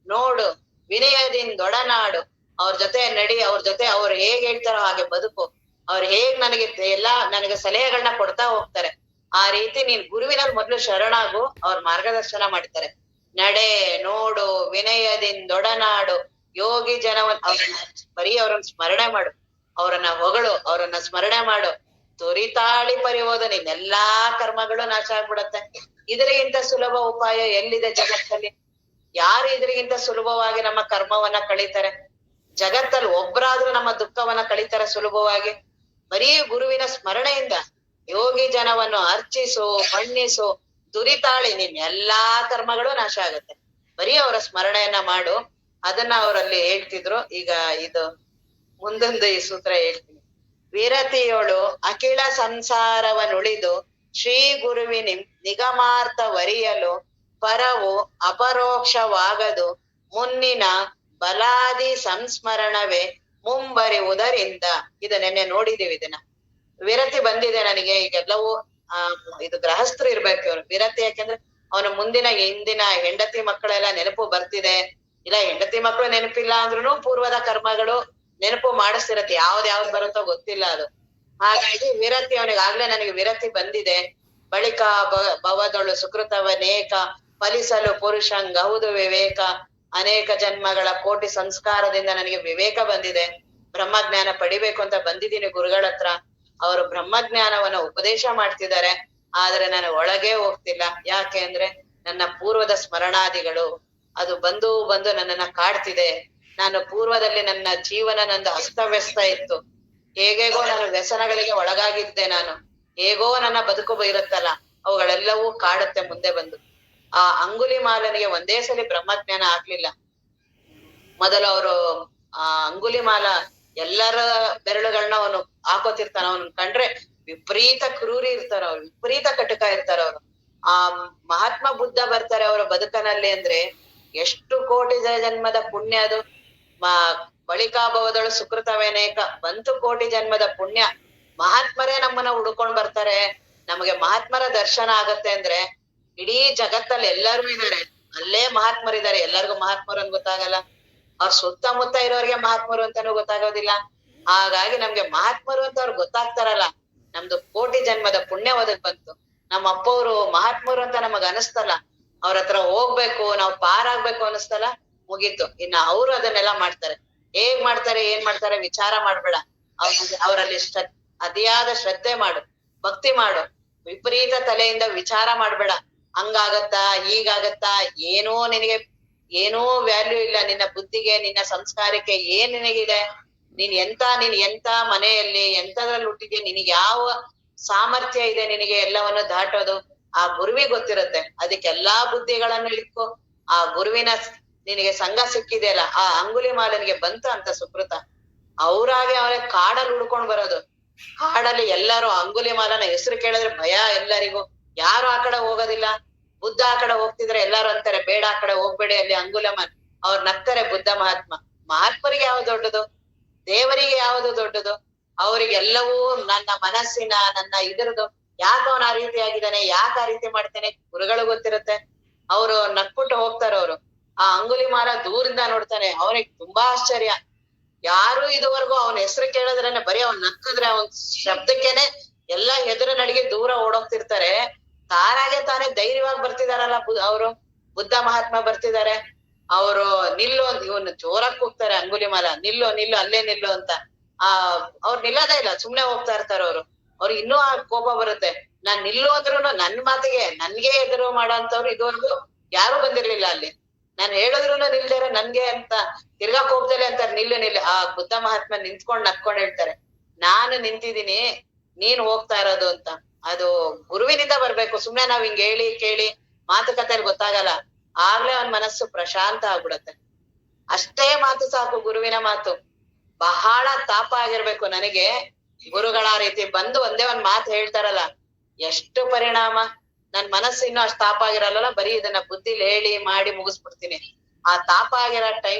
ನೋಡು ವಿನಯದಿಂದೊಡನಾಡು. ಅವ್ರ ಜೊತೆ ನಡಿ, ಅವ್ರ ಜೊತೆ ಅವ್ರು ಹೇಗ್ ಹೇಳ್ತಾರೋ ಹಾಗೆ ಬದುಕು. ಅವ್ರು ಹೇಗ್ ನನಗೆ ಸಲಹೆಗಳನ್ನ ಕೊಡ್ತಾ ಹೋಗ್ತಾರೆ, ಆ ರೀತಿ ನೀನ್ ಗುರುವಿನಲ್ಲಿ ಮೊದ್ಲು ಶರಣಾಗು. ಅವ್ರ ಮಾರ್ಗದರ್ಶನ ಮಾಡ್ತಾರೆ. ನಡೆ ನೋಡು ವಿನಯದಿಂದೊಡನಾಡು. ಯೋಗಿ ಜನವನ್ ಬರೀ ಅವ್ರನ್ನ ಸ್ಮರಣೆ ಮಾಡು, ಅವ್ರನ್ನ ಹೊಗಳು, ಅವ್ರನ್ನ ಸ್ಮರಣೆ ಮಾಡು. ತುರಿತಾಳಿ ಪರಿಹೋದ, ನಿನ್ನೆಲ್ಲಾ ಕರ್ಮಗಳು ನಾಶ ಆಗ್ಬಿಡತ್ತೆ. ಇದರಿಗಿಂತ ಸುಲಭ ಉಪಾಯ ಎಲ್ಲಿದೆ ಜಗತ್ತಲ್ಲಿ? ಯಾರು ಇದ್ರಿಗಿಂತ ಸುಲಭವಾಗಿ ನಮ್ಮ ಕರ್ಮವನ್ನ ಕಳೀತಾರೆ? ಜಗತ್ತಲ್ಲಿ ಒಬ್ರಾದ್ರೂ ನಮ್ಮ ದುಃಖವನ್ನ ಕಳೀತಾರೆ ಸುಲಭವಾಗಿ? ಬರೀ ಗುರುವಿನ ಸ್ಮರಣೆಯಿಂದ ಯೋಗಿ ಜನವನ್ನು ಅರ್ಚಿಸು, ಮನ್ನಿಸು, ದುರಿತಾಳಿ, ನಿನ್ ಎಲ್ಲಾ ಕರ್ಮಗಳು ನಾಶ ಆಗತ್ತೆ. ಬರೀ ಅವರ ಸ್ಮರಣೆಯನ್ನ ಮಾಡು. ಅದನ್ನ ಅವರಲ್ಲಿ ಹೇಳ್ತಿದ್ರು. ಈಗ ಇದು ಮುಂದೊಂದು ಈ ಸೂತ್ರ ಹೇಳ್ತೀನಿ. ವಿರತಿಯೋಳು ಅಖಿಳ ಸಂಸಾರವನುಳಿದು ಶ್ರೀ ಗುರುವಿನಿ ನಿಗಮಾರ್ಥ ವರಿಯಲು ಪರವು ಅಪರೋಕ್ಷವಾಗದು ಮುನ್ನಿನ ಬಲಾದಿ ಸಂಸ್ಮರಣವೇ ಮುಂಬರಿವುದರಿಂದ. ಇದು ನೆನ್ನೆ ನೋಡಿದೀವಿ. ಇದನ್ನ ವಿರತಿ ಬಂದಿದೆ ನನಗೆ. ಈಗೆಲ್ಲವೂ ಇದು ಗೃಹಸ್ಥರು ಇರ್ಬೇಕು ಇವ್ರು. ವಿರತಿ ಯಾಕೆಂದ್ರೆ ಅವನ ಮುಂದಿನ ಹಿಂದಿನ ಹೆಂಡತಿ ಮಕ್ಕಳೆಲ್ಲ ನೆನಪು ಬರ್ತಿದೆ, ಇಲ್ಲ ಹೆಂಡತಿ ಮಕ್ಕಳು ನೆನಪಿಲ್ಲ ಅಂದ್ರೂ ಪೂರ್ವದ ಕರ್ಮಗಳು ನೆನಪು ಮಾಡಿಸ್ತಿರತ್ತೆ. ಯಾವ್ದ್ ಬರುತ್ತೋ ಗೊತ್ತಿಲ್ಲ ಅದು. ಹಾಗಾಗಿ ವಿರತಿ ಅವನಿಗೆ ಆಗ್ಲೇ ನನಗೆ ವಿರತಿ ಬಂದಿದೆ. ಬಳಿಕ ಭವದೊಳು ಸುಕೃತವನೇಕ ಫಲಿಸಲು ಪುರುಷಂಗಹುದು ವಿವೇಕ. ಅನೇಕ ಜನ್ಮಗಳ ಕೋಟಿ ಸಂಸ್ಕಾರದಿಂದ ನನಗೆ ವಿವೇಕ ಬಂದಿದೆ. ಬ್ರಹ್ಮಜ್ಞಾನ ಪಡಿಬೇಕು ಅಂತ ಬಂದಿದ್ದೀನಿ ಗುರುಗಳ ಹತ್ರ. ಅವರು ಬ್ರಹ್ಮಜ್ಞಾನವನ್ನ ಉಪದೇಶ ಮಾಡ್ತಿದ್ದಾರೆ, ಆದ್ರೆ ನಾನು ಒಳಗೆ ಹೋಗ್ತಿಲ್ಲ. ಯಾಕೆ ಅಂದ್ರೆ ನನ್ನ ಪೂರ್ವದ ಸ್ಮರಣಾದಿಗಳು ಅದು ಬಂದು ನನ್ನನ್ನ ಕಾಡ್ತಿದೆ. ನಾನು ಪೂರ್ವದಲ್ಲಿ ನನ್ನ ಜೀವನ ನಂದು ಅಸ್ತವ್ಯಸ್ತ ಇತ್ತು. ಹೇಗೇಗೋ ನಾನು ವ್ಯಸನಗಳಿಗೆ ಒಳಗಾಗಿದ್ದೆ. ನಾನು ಹೇಗೋ ನನ್ನ ಬದುಕು ಇರುತ್ತಲ್ಲ, ಅವುಗಳೆಲ್ಲವೂ ಕಾಡುತ್ತೆ ಮುಂದೆ ಬಂದು. ಆ ಅಂಗುಲಿಮಾಲನಿಗೆ ಒಂದೇ ಸಲಿ ಬ್ರಹ್ಮಜ್ಞಾನ ಆಗ್ಲಿಲ್ಲ. ಮೊದಲು ಅವರು ಅಂಗುಲಿಮಾಲ ಎಲ್ಲರ ಬೆರಳುಗಳನ್ನ ಅವನು ಹಾಕೋತಿರ್ತಾನ. ಅವನ್ ಕಂಡ್ರೆ ವಿಪರೀತ ಕ್ರೂರಿ ಇರ್ತಾರ ಅವ್ರು, ವಿಪರೀತ ಕಟುಕ ಇರ್ತಾರ ಅವ್ರು. ಆ ಮಹಾತ್ಮ ಬುದ್ಧ ಬರ್ತಾರೆ ಅವರ ಬದುಕನಲ್ಲಿ ಅಂದ್ರೆ ಎಷ್ಟು ಕೋಟಿ ಜನ್ಮದ ಪುಣ್ಯ ಅದು. ಬಳಿಕಾಭವದಳು ಸುಕೃತವೇನೇಕ, ಬಂತು ಕೋಟಿ ಜನ್ಮದ ಪುಣ್ಯ. ಮಹಾತ್ಮರೇ ನಮ್ಮನ್ನ ಹುಡ್ಕೊಂಡ್ ಬರ್ತಾರೆ. ನಮಗೆ ಮಹಾತ್ಮರ ದರ್ಶನ ಆಗತ್ತೆ ಅಂದ್ರೆ ಇಡೀ ಜಗತ್ತಲ್ಲಿ ಎಲ್ಲರೂ ಇದಾರೆ, ಅಲ್ಲೇ ಮಹಾತ್ಮರಿದ್ದಾರೆ. ಎಲ್ಲರಿಗೂ ಮಹಾತ್ಮರು ಅಂತ ಗೊತ್ತಾಗಲ್ಲ. ಅವ್ರ ಸುತ್ತಮುತ್ತ ಇರೋರಿಗೆ ಮಹಾತ್ಮರು ಅಂತಾನೂ ಗೊತ್ತಾಗೋದಿಲ್ಲ. ಹಾಗಾಗಿ ನಮ್ಗೆ ಮಹಾತ್ಮರು ಅಂತ ಅವ್ರು ಗೊತ್ತಾಗ್ತಾರಲ್ಲ, ನಮ್ದು ಕೋಟಿ ಜನ್ಮದ ಪುಣ್ಯ ಒದಗ್ ಬಂತು. ನಮ್ಮ ಅಪ್ಪವ್ರು ಮಹಾತ್ಮರು ಅಂತ ನಮಗ್ ಅನಿಸ್ತಲ್ಲ, ಅವ್ರ ಹತ್ರ ಹೋಗ್ಬೇಕು, ನಾವ್ ಪಾರಾಗ್ಬೇಕು ಅನಿಸ್ತಲ್ಲ, ಮುಗೀತು. ಇನ್ನ ಅವ್ರು ಅದನ್ನೆಲ್ಲ ಮಾಡ್ತಾರೆ. ಹೇಗ್ ಮಾಡ್ತಾರೆ, ಏನ್ ಮಾಡ್ತಾರೆ ವಿಚಾರ ಮಾಡ್ಬೇಡ. ಅವರಲ್ಲಿ ಅತಿಯಾದ ಶ್ರದ್ಧೆ ಮಾಡು, ಭಕ್ತಿ ಮಾಡು. ವಿಪರೀತ ತಲೆಯಿಂದ ವಿಚಾರ ಮಾಡ್ಬೇಡ. ಹಂಗಾಗತ್ತಾ ಹೀಗಾಗತ್ತಾ, ಏನೋ ವ್ಯಾಲ್ಯೂ ಇಲ್ಲ ನಿನ್ನ ಬುದ್ಧಿಗೆ, ನಿನ್ನ ಸಂಸ್ಕಾರಕ್ಕೆ. ಏನ್ ನಿನಗಿದೆ? ನೀನ್ ಎಂತ ಮನೆಯಲ್ಲಿ ಎಂತದ್ರಲ್ಲಿ ಹುಟ್ಟಿದ್ಯಾ, ನಿನಗೆ ಯಾವ ಸಾಮರ್ಥ್ಯ ಇದೆ ನಿನಗೆ ಎಲ್ಲವನ್ನು ದಾಟೋದು? ಆ ಗುರುವಿಗೆ ಗೊತ್ತಿರುತ್ತೆ. ಅದಕ್ಕೆಲ್ಲಾ ಬುದ್ಧಿಗಳನ್ನು ಇಟ್ಕೋ. ಆ ಗುರುವಿನ ನಿನಗೆ ಸಂಘ ಸಿಕ್ಕಿದೆಯಲ್ಲ, ಆ ಅಂಗುಲಿಮಾಲನಿಗೆ ಬಂತ ಅಂತ ಸುಕೃತ. ಅವ್ರಾಗೆ ಅವರೇ ಕಾಡಲ್ಲಿ ಹುಡ್ಕೊಂಡ್ ಬರೋದು. ಕಾಡಲ್ಲಿ ಎಲ್ಲರೂ ಅಂಗುಲಿಮಾಲನ ಹೆಸರು ಕೇಳಿದ್ರೆ ಭಯ ಎಲ್ಲರಿಗೂ. ಯಾರು ಆ ಕಡೆ ಹೋಗೋದಿಲ್ಲ. ಬುದ್ಧ ಆ ಕಡೆ ಹೋಗ್ತಿದ್ರೆ ಎಲ್ಲಾರು ಅಂತಾರೆ ಬೇಡ ಆ ಕಡೆ ಹೋಗ್ಬೇಡಿ, ಅಲ್ಲಿ ಅಂಗುಲಮಾನ್. ಅವ್ರು ನಗ್ತಾರೆ ಬುದ್ಧ ಮಹಾತ್ಮರಿಗೆ ಯಾವ್ದು ದೊಡ್ಡದು? ದೇವರಿಗೆ ಯಾವುದು ದೊಡ್ಡದು? ಅವ್ರಿಗೆಲ್ಲವೂ ನನ್ನ ಮನಸ್ಸಿನ ನನ್ನ ಇದ್ರದು ಯಾಕೆ ಅವನ ಆ ರೀತಿ ಆಗಿದ್ದಾನೆ, ಯಾಕೆ ಆ ರೀತಿ ಮಾಡ್ತೇನೆ ಗುರುಗಳು ಗೊತ್ತಿರುತ್ತೆ. ಅವ್ರು ನಕ್ಬಿಟ್ಟು ಹೋಗ್ತಾರ. ಅವ್ರು ಆ ಅಂಗುಲಿಮಾಲ ದೂರಿಂದ ನೋಡ್ತಾನೆ. ಅವನಿಗೆ ತುಂಬಾ ಆಶ್ಚರ್ಯ. ಯಾರು ಇದುವರೆಗೂ ಅವನ ಹೆಸರು ಕೇಳಿದ್ರೇನೆ ಬರೀ ಅವ್ನ್ ನಕ್ಕಿದ್ರೆ ಅವನ್ ಶಬ್ದಕ್ಕೇನೆ ಎಲ್ಲಾ ಹೆದರು ನಡಿಗೆ ದೂರ ಓಡೋಗ್ತಿರ್ತಾರೆ. ತಾನಾಗೆ ತಾನೇ ಧೈರ್ಯವಾಗಿ ಬರ್ತಿದಾರಲ್ಲ ಅವರು ಬುದ್ಧ ಮಹಾತ್ಮ ಬರ್ತಿದ್ದಾರೆ. ಅವರು ನಿಲ್ಲು ಅಂತ ಇವನು ಜೋರಾಗಿ ಕೂಗ್ತಾರೆ ಅಂಗುಲಿಮಾಲ, ನಿಲ್ಲು ಅಲ್ಲೇ ನಿಲ್ಲು ಅಂತ. ಅವ್ರು ನಿಲ್ಲೋದೇ ಇಲ್ಲ, ಸುಮ್ನೆ ಹೋಗ್ತಾ ಇರ್ತಾರ ಅವ್ರು. ಅವ್ರಿಗೆ ಇನ್ನೂ ಆ ಕೋಪ ಬರುತ್ತೆ. ನಾನ್ ನಿಲ್ಲು ಅಂದ್ರುನು ನನ್ ಮಾತಿಗೆ ನನ್ಗೆ ಎದುರು ಮಾಡೋ ಅಂತವ್ರು ಇದುವರೆಗೂ ಯಾರು ಬಂದಿರ್ಲಿಲ್ಲ ಅಲ್ಲಿ. ನಾನ್ ಹೇಳಿದ್ರುನು ನಿಲ್ದೇರ ನನ್ಗೆ ಅಂತ ತಿರ್ಗಾ ಕೋಪದಲ್ಲಿ ಅಂತಾರೆ ನಿಲ್ಲು. ಆ ಬುದ್ಧ ಮಹಾತ್ಮ ನಿಂತ್ಕೊಂಡ್ ನಕ್ಕೊಂಡ್ ಹೇಳ್ತಾರೆ, ನಾನು ನಿಂತಿದ್ದೀನಿ, ನೀನ್ ಹೋಗ್ತಾ ಇರೋದು ಅಂತ. ಅದು ಗುರುವಿನಿಂದ ಬರ್ಬೇಕು. ಸುಮ್ನೆ ನಾವ್ ಹಿಂಗ್ ಹೇಳಿ ಕೇಳಿ ಮಾತುಕತೆಯಲ್ಲಿ ಗೊತ್ತಾಗಲ್ಲ. ಆಗ್ಲೇ ಅವನ್ ಮನಸ್ಸು ಪ್ರಶಾಂತ ಆಗ್ಬಿಡತ್ತೆ. ಅಷ್ಟೇ ಮಾತು ಸಾಕು, ಗುರುವಿನ ಮಾತು. ಬಹಳ ತಾಪ ಆಗಿರ್ಬೇಕು ನನಗೆ ಗುರುಗಳ ರೀತಿ ಬಂದು ಒಂದೇ ಒಂದ್ ಮಾತು ಹೇಳ್ತಾರಲ್ಲ, ಎಷ್ಟು ಪರಿಣಾಮ. ನನ್ ಮನಸ್ಸು ಇನ್ನೂ ಅಷ್ಟ್ ತಾಪ ಆಗಿರಲ್ಲ, ಬರೀ ಇದನ್ನ ಬುದ್ಧಿಲಿ ಹೇಳಿ ಮಾಡಿ ಮುಗಿಸ್ಬಿಡ್ತೀನಿ. ಆ ತಾಪ ಆಗಿರೋ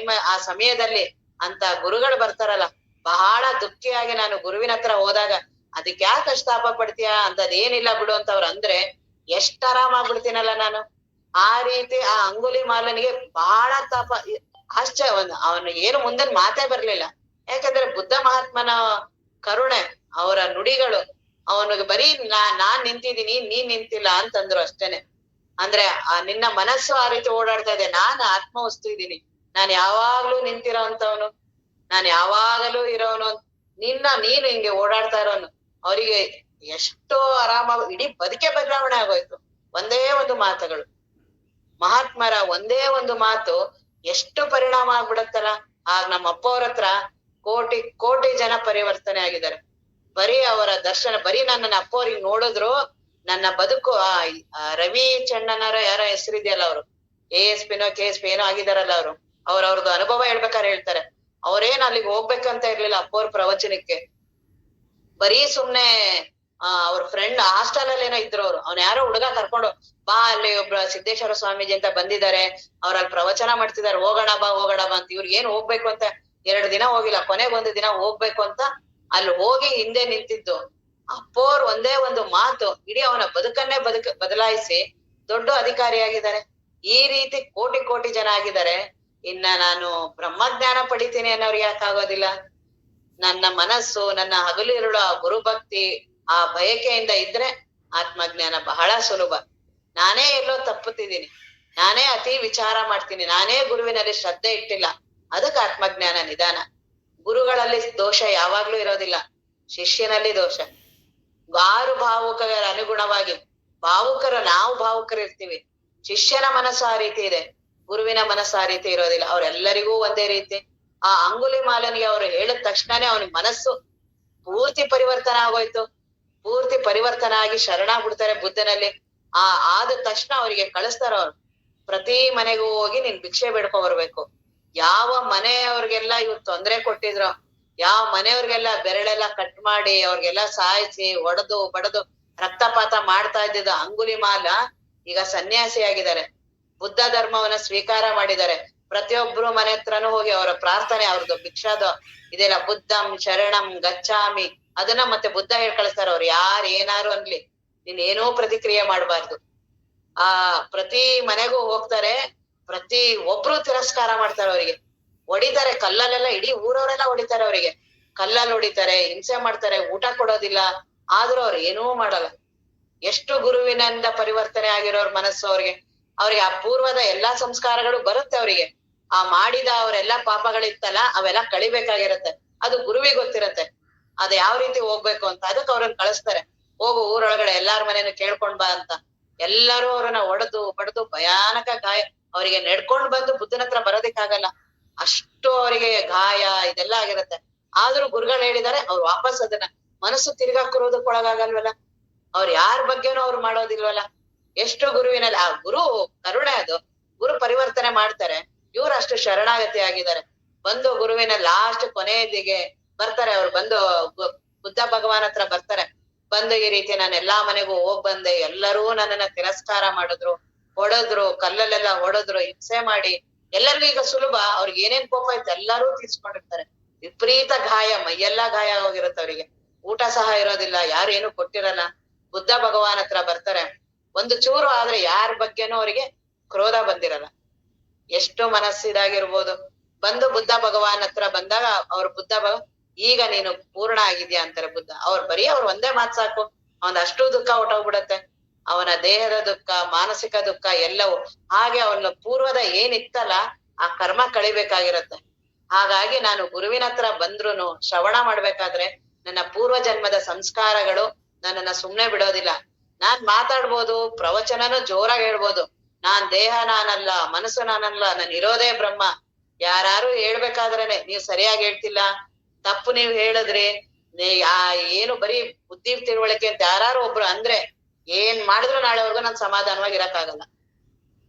ಆ ಸಮಯದಲ್ಲಿ ಅಂತ ಗುರುಗಳು ಬರ್ತಾರಲ್ಲ, ಬಹಳ ದುಃಖಿಯಾಗಿ ನಾನು ಗುರುವಿನ ಹತ್ರ ಹೋದಾಗ, ಅದಕ್ಕೆ ಯಾಕೆ ಅಷ್ಟ್ ತಾಪ ಪಡ್ತೀಯಾ ಅಂತದೇನಿಲ್ಲ ಬಿಡು ಅಂತ ಅವ್ರು ಅಂದ್ರೆ ಎಷ್ಟ್ ಆರಾಮಾಗ್ಬಿಡ್ತೀನಲ್ಲ ನಾನು. ಆ ರೀತಿ ಆ ಅಂಗುಲಿ ಮಾಲನಿಗೆ ಬಹಳ ತಾಪ. ಆಶ್ಚರ್ಯ, ಅವನಿಗೆ ಏನು ಮುಂದನ್ ಮಾತೇ ಬರ್ಲಿಲ್ಲ. ಯಾಕಂದ್ರೆ ಬುದ್ಧ ಮಹಾತ್ಮನ ಕರುಣೆ, ಅವರ ನುಡಿಗಳು ಅವನಿಗೆ ಬರೀ ನಾನ್ ನಿಂತಿದ್ದೀನಿ ನೀನ್ ನಿಂತಿಲ್ಲ ಅಂತಂದ್ರು ಅಷ್ಟೇನೆ. ಅಂದ್ರೆ ನಿನ್ನ ಮನಸ್ಸು ಆ ರೀತಿ ಓಡಾಡ್ತಾ ಇದೆ, ನಾನ್ ಆತ್ಮವಸ್ತು ಇದ್ದೀನಿ, ನಾನ್ ಯಾವಾಗ್ಲೂ ನಿಂತಿರೋ ಅಂತವನು, ನಾನ್ ಯಾವಾಗಲೂ ಇರೋನು, ನೀನು ಹಿಂಗೆ ಓಡಾಡ್ತಾ ಇರೋನು. ಅವರಿಗೆ ಎಷ್ಟೋ ಆರಾಮಾಗ ಇಡೀ ಬದುಕೆ ಬದಲಾವಣೆ ಆಗೋಯ್ತು. ಒಂದೇ ಒಂದು ಮಾತುಗಳು, ಮಹಾತ್ಮರ ಒಂದೇ ಒಂದು ಮಾತು ಎಷ್ಟು ಪರಿಣಾಮ ಆಗ್ಬಿಡತ್ತಲ್ಲ. ಆಗ ನಮ್ಮ ಅಪ್ಪ ಅವ್ರ ಹತ್ರ ಕೋಟಿ ಕೋಟಿ ಜನ ಪರಿವರ್ತನೆ ಆಗಿದ್ದಾರೆ. ಬರೀ ಅವರ ದರ್ಶನ, ಬರೀ ನನ್ನ ಅಪ್ಪ ಅವ್ರಿಗೆ ನೋಡಿದ್ರು ನನ್ನ ಬದುಕು. ರವಿ ಚಣ್ಣನರ ಯಾರ ಹೆಸರಿದೆಯಲ್ಲ, ಅವರು ASPನೋ KSP ಏನೋ ಆಗಿದಾರಲ್ಲ, ಅವ್ರವ್ರದ್ದು ಅನುಭವ ಹೇಳ್ಬೇಕಾದ್ರೆ ಹೇಳ್ತಾರೆ, ಅವ್ರೇನ್ ಅಲ್ಲಿಗೆ ಹೋಗ್ಬೇಕಂತ ಇರ್ಲಿಲ್ಲ ಅಪ್ಪವ್ರ ಪ್ರವಚನಕ್ಕೆ. ಬರೀ ಸುಮ್ನೆ ಅವ್ರ ಫ್ರೆಂಡ್ ಹಾಸ್ಟೆಲ್ ಅಲ್ಲಿ ಏನೋ ಇದ್ರು ಅವ್ರು. ಅವ್ನ ಯಾರೋ ಹುಡುಗ ಕರ್ಕೊಂಡು ಬಾ, ಅಲ್ಲಿ ಒಬ್ರ ಸಿದ್ದೇಶ್ವರ ಸ್ವಾಮೀಜಿ ಅಂತ ಬಂದಿದ್ದಾರೆ, ಅವ್ರಲ್ಲಿ ಪ್ರವಚನ ಮಾಡ್ತಿದಾರೆ, ಹೋಗೋಣ ಬಾ ಅಂತ. ಇವ್ರಿಗೆ ಏನ್ ಹೋಗ್ಬೇಕು ಅಂತ 2 ದಿನ ಹೋಗಿಲ್ಲ, ಕೊನೆಗೆ 1 ದಿನ ಹೋಗ್ಬೇಕು ಅಂತ ಅಲ್ಲಿ ಹೋಗಿ ಹಿಂದೆ ನಿಂತಿದ್ದು. ಅಪ್ಪೋರ್ ಒಂದೇ ಒಂದು ಮಾತು ಇಡೀ ಅವನ ಬದುಕನ್ನೇ ಬದಲಾಯಿಸಿ ದೊಡ್ಡ ಅಧಿಕಾರಿಯಾಗಿದ್ದಾರೆ. ಈ ರೀತಿ ಕೋಟಿ ಕೋಟಿ ಜನ ಆಗಿದ್ದಾರೆ. ಇನ್ನ ನಾನು ಬ್ರಹ್ಮಜ್ಞಾನ ಪಡಿತೀನಿ ಅನ್ನೋರ್ಗೆ ಯಾಕಾಗೋದಿಲ್ಲ? ನನ್ನ ಮನಸ್ಸು, ನನ್ನ ಹಗಲಿರುಳು ಆ ಗುರುಭಕ್ತಿ, ಆ ಬಯಕೆಯಿಂದ ಇದ್ರೆ ಆತ್ಮಜ್ಞಾನ ಬಹಳ ಸುಲಭ. ನಾನೇ ಎಲ್ಲೋ ತಪ್ಪುತ್ತಿದ್ದೀನಿ, ನಾನೇ ಅತಿ ವಿಚಾರ ಮಾಡ್ತೀನಿ, ನಾನೇ ಗುರುವಿನಲ್ಲಿ ಶ್ರದ್ಧೆ ಇಟ್ಟಿಲ್ಲ, ಅದಕ್ಕೆ ಆತ್ಮಜ್ಞಾನ ನಿಧಾನ. ಗುರುಗಳಲ್ಲಿ ದೋಷ ಯಾವಾಗ್ಲೂ ಇರೋದಿಲ್ಲ, ಶಿಷ್ಯನಲ್ಲಿ ದೋಷ. ಆರು ಭಾವುಕರ ಅನುಗುಣವಾಗಿ ನಾವು ಭಾವುಕರಿರ್ತೀವಿ. ಶಿಷ್ಯನ ಮನಸ್ಸು ಆ ರೀತಿ ಇದೆ, ಗುರುವಿನ ಮನಸ್ಸು ಆ ರೀತಿ ಇರೋದಿಲ್ಲ. ಅವ್ರೆಲ್ಲರಿಗೂ ಒಂದೇ ರೀತಿ. ಆ ಅಂಗುಲಿ ಮಾಲನಿಗೆ ಅವ್ರು ಹೇಳಿದ ತಕ್ಷಣನೇ ಅವನಿಗೆ ಮನಸ್ಸು ಪೂರ್ತಿ ಪರಿವರ್ತನ ಆಗೋಯ್ತು. ಪೂರ್ತಿ ಪರಿವರ್ತನ ಆಗಿ ಶರಣಾಗ್ಬಿಡ್ತಾರೆ ಬುದ್ಧನಲ್ಲಿ. ಆದ ತಕ್ಷಣ ಅವರಿಗೆ ಕಳಿಸ್ತಾರ, ಅವ್ರು ಪ್ರತಿ ಮನೆಗೂ ಹೋಗಿ ನೀನ್ ಭಿಕ್ಷೆ ಬೇಡ್ಕೊ ಬರ್ಬೇಕು. ಯಾವ ಮನೆಯವ್ರಿಗೆಲ್ಲ ಇವ್ರು ತೊಂದ್ರೆ ಕೊಟ್ಟಿದ್ರು, ಯಾವ ಮನೆಯವ್ರಿಗೆಲ್ಲ ಬೆರಳೆಲ್ಲ ಕಟ್ ಮಾಡಿ ಅವ್ರಿಗೆಲ್ಲ ಸಾಯಿಸಿ ಒಡೆದು ಬಡದು ರಕ್ತಪಾತ ಮಾಡ್ತಾ ಇದ್ದಿದ್ದ ಅಂಗುಲಿ ಮಾಲ ಈಗ ಸನ್ಯಾಸಿ ಆಗಿದ್ದಾರೆ, ಬುದ್ಧ ಧರ್ಮವನ್ನ ಸ್ವೀಕಾರ ಮಾಡಿದ್ದಾರೆ. ಪ್ರತಿಯೊಬ್ರು ಮನೆ ಹತ್ರನೂ ಹೋಗಿ ಅವರ ಪ್ರಾರ್ಥನೆ, ಅವ್ರದ್ದು ಭಿಕ್ಷಾದ ಇದೆಲ್ಲ ಬುದ್ಧಂ ಶರಣಂ ಗಚ್ಚಾಮಿ, ಅದನ್ನ ಮತ್ತೆ ಬುದ್ಧ ಹೇಳ್ ಕಳಿಸ್ತಾರ. ಅವ್ರು ಯಾರು ಏನಾರು ಅನ್ಲಿ, ನೀನ್ ಏನೂ ಪ್ರತಿಕ್ರಿಯೆ ಮಾಡ್ಬಾರ್ದು. ಪ್ರತಿ ಮನೆಗೂ ಹೋಗ್ತಾರೆ, ಪ್ರತಿ ಒಬ್ರು ತಿರಸ್ಕಾರ ಮಾಡ್ತಾರೆ, ಅವರಿಗೆ ಹೊಡಿತಾರೆ ಕಲ್ಲಲ್ಲೆಲ್ಲ, ಇಡೀ ಊರವರೆಲ್ಲ ಹೊಡಿತಾರೆ, ಅವರಿಗೆ ಕಲ್ಲಲ್ಲಿ ಹೊಡಿತಾರೆ, ಹಿಂಸೆ ಮಾಡ್ತಾರೆ, ಊಟ ಕೊಡೋದಿಲ್ಲ. ಆದ್ರೂ ಅವ್ರು ಏನೂ ಮಾಡಲ್ಲ. ಎಷ್ಟು ಗುರುವಿನಿಂದ ಪರಿವರ್ತನೆ ಆಗಿರೋರ್ ಮನಸ್ಸು ಅವ್ರಿಗೆ ಆ ಪೂರ್ವದ ಎಲ್ಲಾ ಸಂಸ್ಕಾರಗಳು ಬರುತ್ತೆ ಅವರಿಗೆ. ಆ ಮಾಡಿದ ಅವರೆಲ್ಲಾ ಪಾಪಗಳಿತ್ತಲ್ಲ, ಅವೆಲ್ಲ ಕಳಿಬೇಕಾಗಿರತ್ತೆ. ಅದು ಗುರುವಿಗೆ ಗೊತ್ತಿರತ್ತೆ ಅದ್ ಯಾವ ರೀತಿ ಹೋಗ್ಬೇಕು ಅಂತ. ಅದಕ್ಕೆ ಅವ್ರನ್ನ ಕಳಿಸ್ತಾರೆ, ಹೋಗು ಊರೊಳಗಡೆ ಎಲ್ಲಾರ ಮನೇನು ಕೇಳ್ಕೊಂಡ್ ಬಾ ಅಂತ. ಎಲ್ಲರೂ ಅವ್ರನ್ನ ಒಡೆದು ಬಡ್ದು ಭಯಾನಕ ಗಾಯ. ಅವರಿಗೆ ನಡ್ಕೊಂಡ್ ಬಂದು ಬುದ್ಧನ ಹತ್ರ ಬರೋದಿಕ್ಕಾಗಲ್ಲ, ಅಷ್ಟು ಅವರಿಗೆ ಗಾಯ ಇದೆಲ್ಲ ಆಗಿರತ್ತೆ. ಆದ್ರೂ ಗುರುಗಳು ಹೇಳಿದಾರೆ, ಅವ್ರು ವಾಪಸ್ ಅದನ್ನ ಮನಸ್ಸು ತಿರ್ಗಾಕಿರೋದಕ್ಕೊಳಗಾಗಲ್ವಲ್ಲ, ಅವ್ರು ಯಾರ ಬಗ್ಗೆನೂ ಅವ್ರು ಮಾಡೋದಿಲ್ವಲ್ಲ. ಎಷ್ಟು ಗುರುವಿನಲ್ಲಿ ಆ ಗುರು ಕರುಣೆ, ಅದು ಗುರು ಪರಿವರ್ತನೆ ಮಾಡ್ತಾರೆ. ಇವ್ರು ಅಷ್ಟು ಶರಣಾಗತಿ ಆಗಿದ್ದಾರೆ. ಬಂದು ಗುರುವಿನ ಲಾಸ್ಟ್ ಕೊನೆಯದಿಗೆ ಬರ್ತಾರೆ. ಅವ್ರು ಬಂದು ಬುದ್ಧ ಭಗವಾನ್ ಹತ್ರ ಬರ್ತಾರೆ. ಬಂದು ಈ ರೀತಿ ನಾನು ಎಲ್ಲಾ ಮನೆಗೂ ಹೋಗ್ ಬಂದೆ, ಎಲ್ಲರೂ ನನ್ನನ್ನ ತಿರಸ್ಕಾರ ಮಾಡಿದ್ರು, ಹೊಡೆದ್ರು, ಕಲ್ಲಲ್ಲೆಲ್ಲ ಹೊಡೆದ್ರು, ಹಿಂಸೆ ಮಾಡಿ. ಎಲ್ಲರಿಗೂ ಈಗ ಸುಲಭ, ಅವ್ರಿಗೆ ಏನೇನ್ ಕೋಪ ಇತ್ತು ಎಲ್ಲರೂ ತೀರ್ಸ್ಕೊಂಡಿರ್ತಾರೆ. ವಿಪರೀತ ಗಾಯ, ಮೈಯೆಲ್ಲಾ ಗಾಯ ಹೋಗಿರುತ್ತೆ ಅವರಿಗೆ. ಊಟ ಸಹ ಇರೋದಿಲ್ಲ, ಯಾರು ಏನು ಕೊಟ್ಟಿರಲ್ಲ. ಬುದ್ಧ ಭಗವಾನ್ ಹತ್ರ ಬರ್ತಾರೆ. ಒಂದು ಚೂರು ಆದ್ರೆ ಯಾರ ಬಗ್ಗೆನೂ ಅವರಿಗೆ ಕ್ರೋಧ ಬಂದಿರಲ್ಲ. ಎಷ್ಟು ಮನಸ್ಸಿದಾಗಿರ್ಬೋದು. ಬಂದು ಬುದ್ಧ ಭಗವಾನ್ ಹತ್ರ ಬಂದಾಗ ಅವ್ರ ಬುದ್ಧ ಈಗ ನೀನು ಪೂರ್ಣ ಆಗಿದ್ಯಾ ಅಂತಾರೆ ಬುದ್ಧ. ಅವ್ರು ಒಂದೇ ಮಾತ್ ಸಾಕು, ಅವನ್ ಅಷ್ಟು ದುಃಖ ಹೊಟ್ಟೋಗ್ಬಿಡತ್ತೆ. ಅವನ ದೇಹದ ದುಃಖ, ಮಾನಸಿಕ ದುಃಖ ಎಲ್ಲವೂ. ಹಾಗೆ ಅವನ ಪೂರ್ವದ ಏನಿತ್ತಲ್ಲ ಆ ಕರ್ಮ ಕಳಿಬೇಕಾಗಿರತ್ತೆ. ಹಾಗಾಗಿ ನಾನು ಗುರುವಿನ ಹತ್ರ ಬಂದ್ರುನು ಶ್ರವಣ ಮಾಡ್ಬೇಕಾದ್ರೆ ನನ್ನ ಪೂರ್ವ ಜನ್ಮದ ಸಂಸ್ಕಾರಗಳು ನನ್ನನ್ನ ಸುಮ್ನೆ ಬಿಡೋದಿಲ್ಲ. ನಾನ್ ಮಾತಾಡ್ಬೋದು, ಪ್ರವಚನನು ಜೋರಾಗಿ ಹೇಳ್ಬೋದು, ನಾನ್ ದೇಹ ನಾನಲ್ಲ, ಮನಸ್ಸು ನಾನಲ್ಲ, ನಾನು ಇರೋದೇ ಬ್ರಹ್ಮ. ಯಾರು ಹೇಳ್ಬೇಕಾದ್ರೇನೆ ನೀವ್ ಸರಿಯಾಗಿ ಹೇಳ್ತಿಲ್ಲ, ತಪ್ಪು ನೀವ್ ಹೇಳಿದ್ರಿ, ಏನು ಬರೀ ಬುದ್ಧಿ ತಿಳುವಳಿಕೆ ಅಂತ ಯಾರು ಒಬ್ರು ಅಂದ್ರೆ ಏನ್ ಮಾಡಿದ್ರು ನಾಳೆವರೆಗೂ ನಾನ್ ಸಮಾಧಾನವಾಗಿ ಇರಕ್ಕಾಗಲ್ಲ.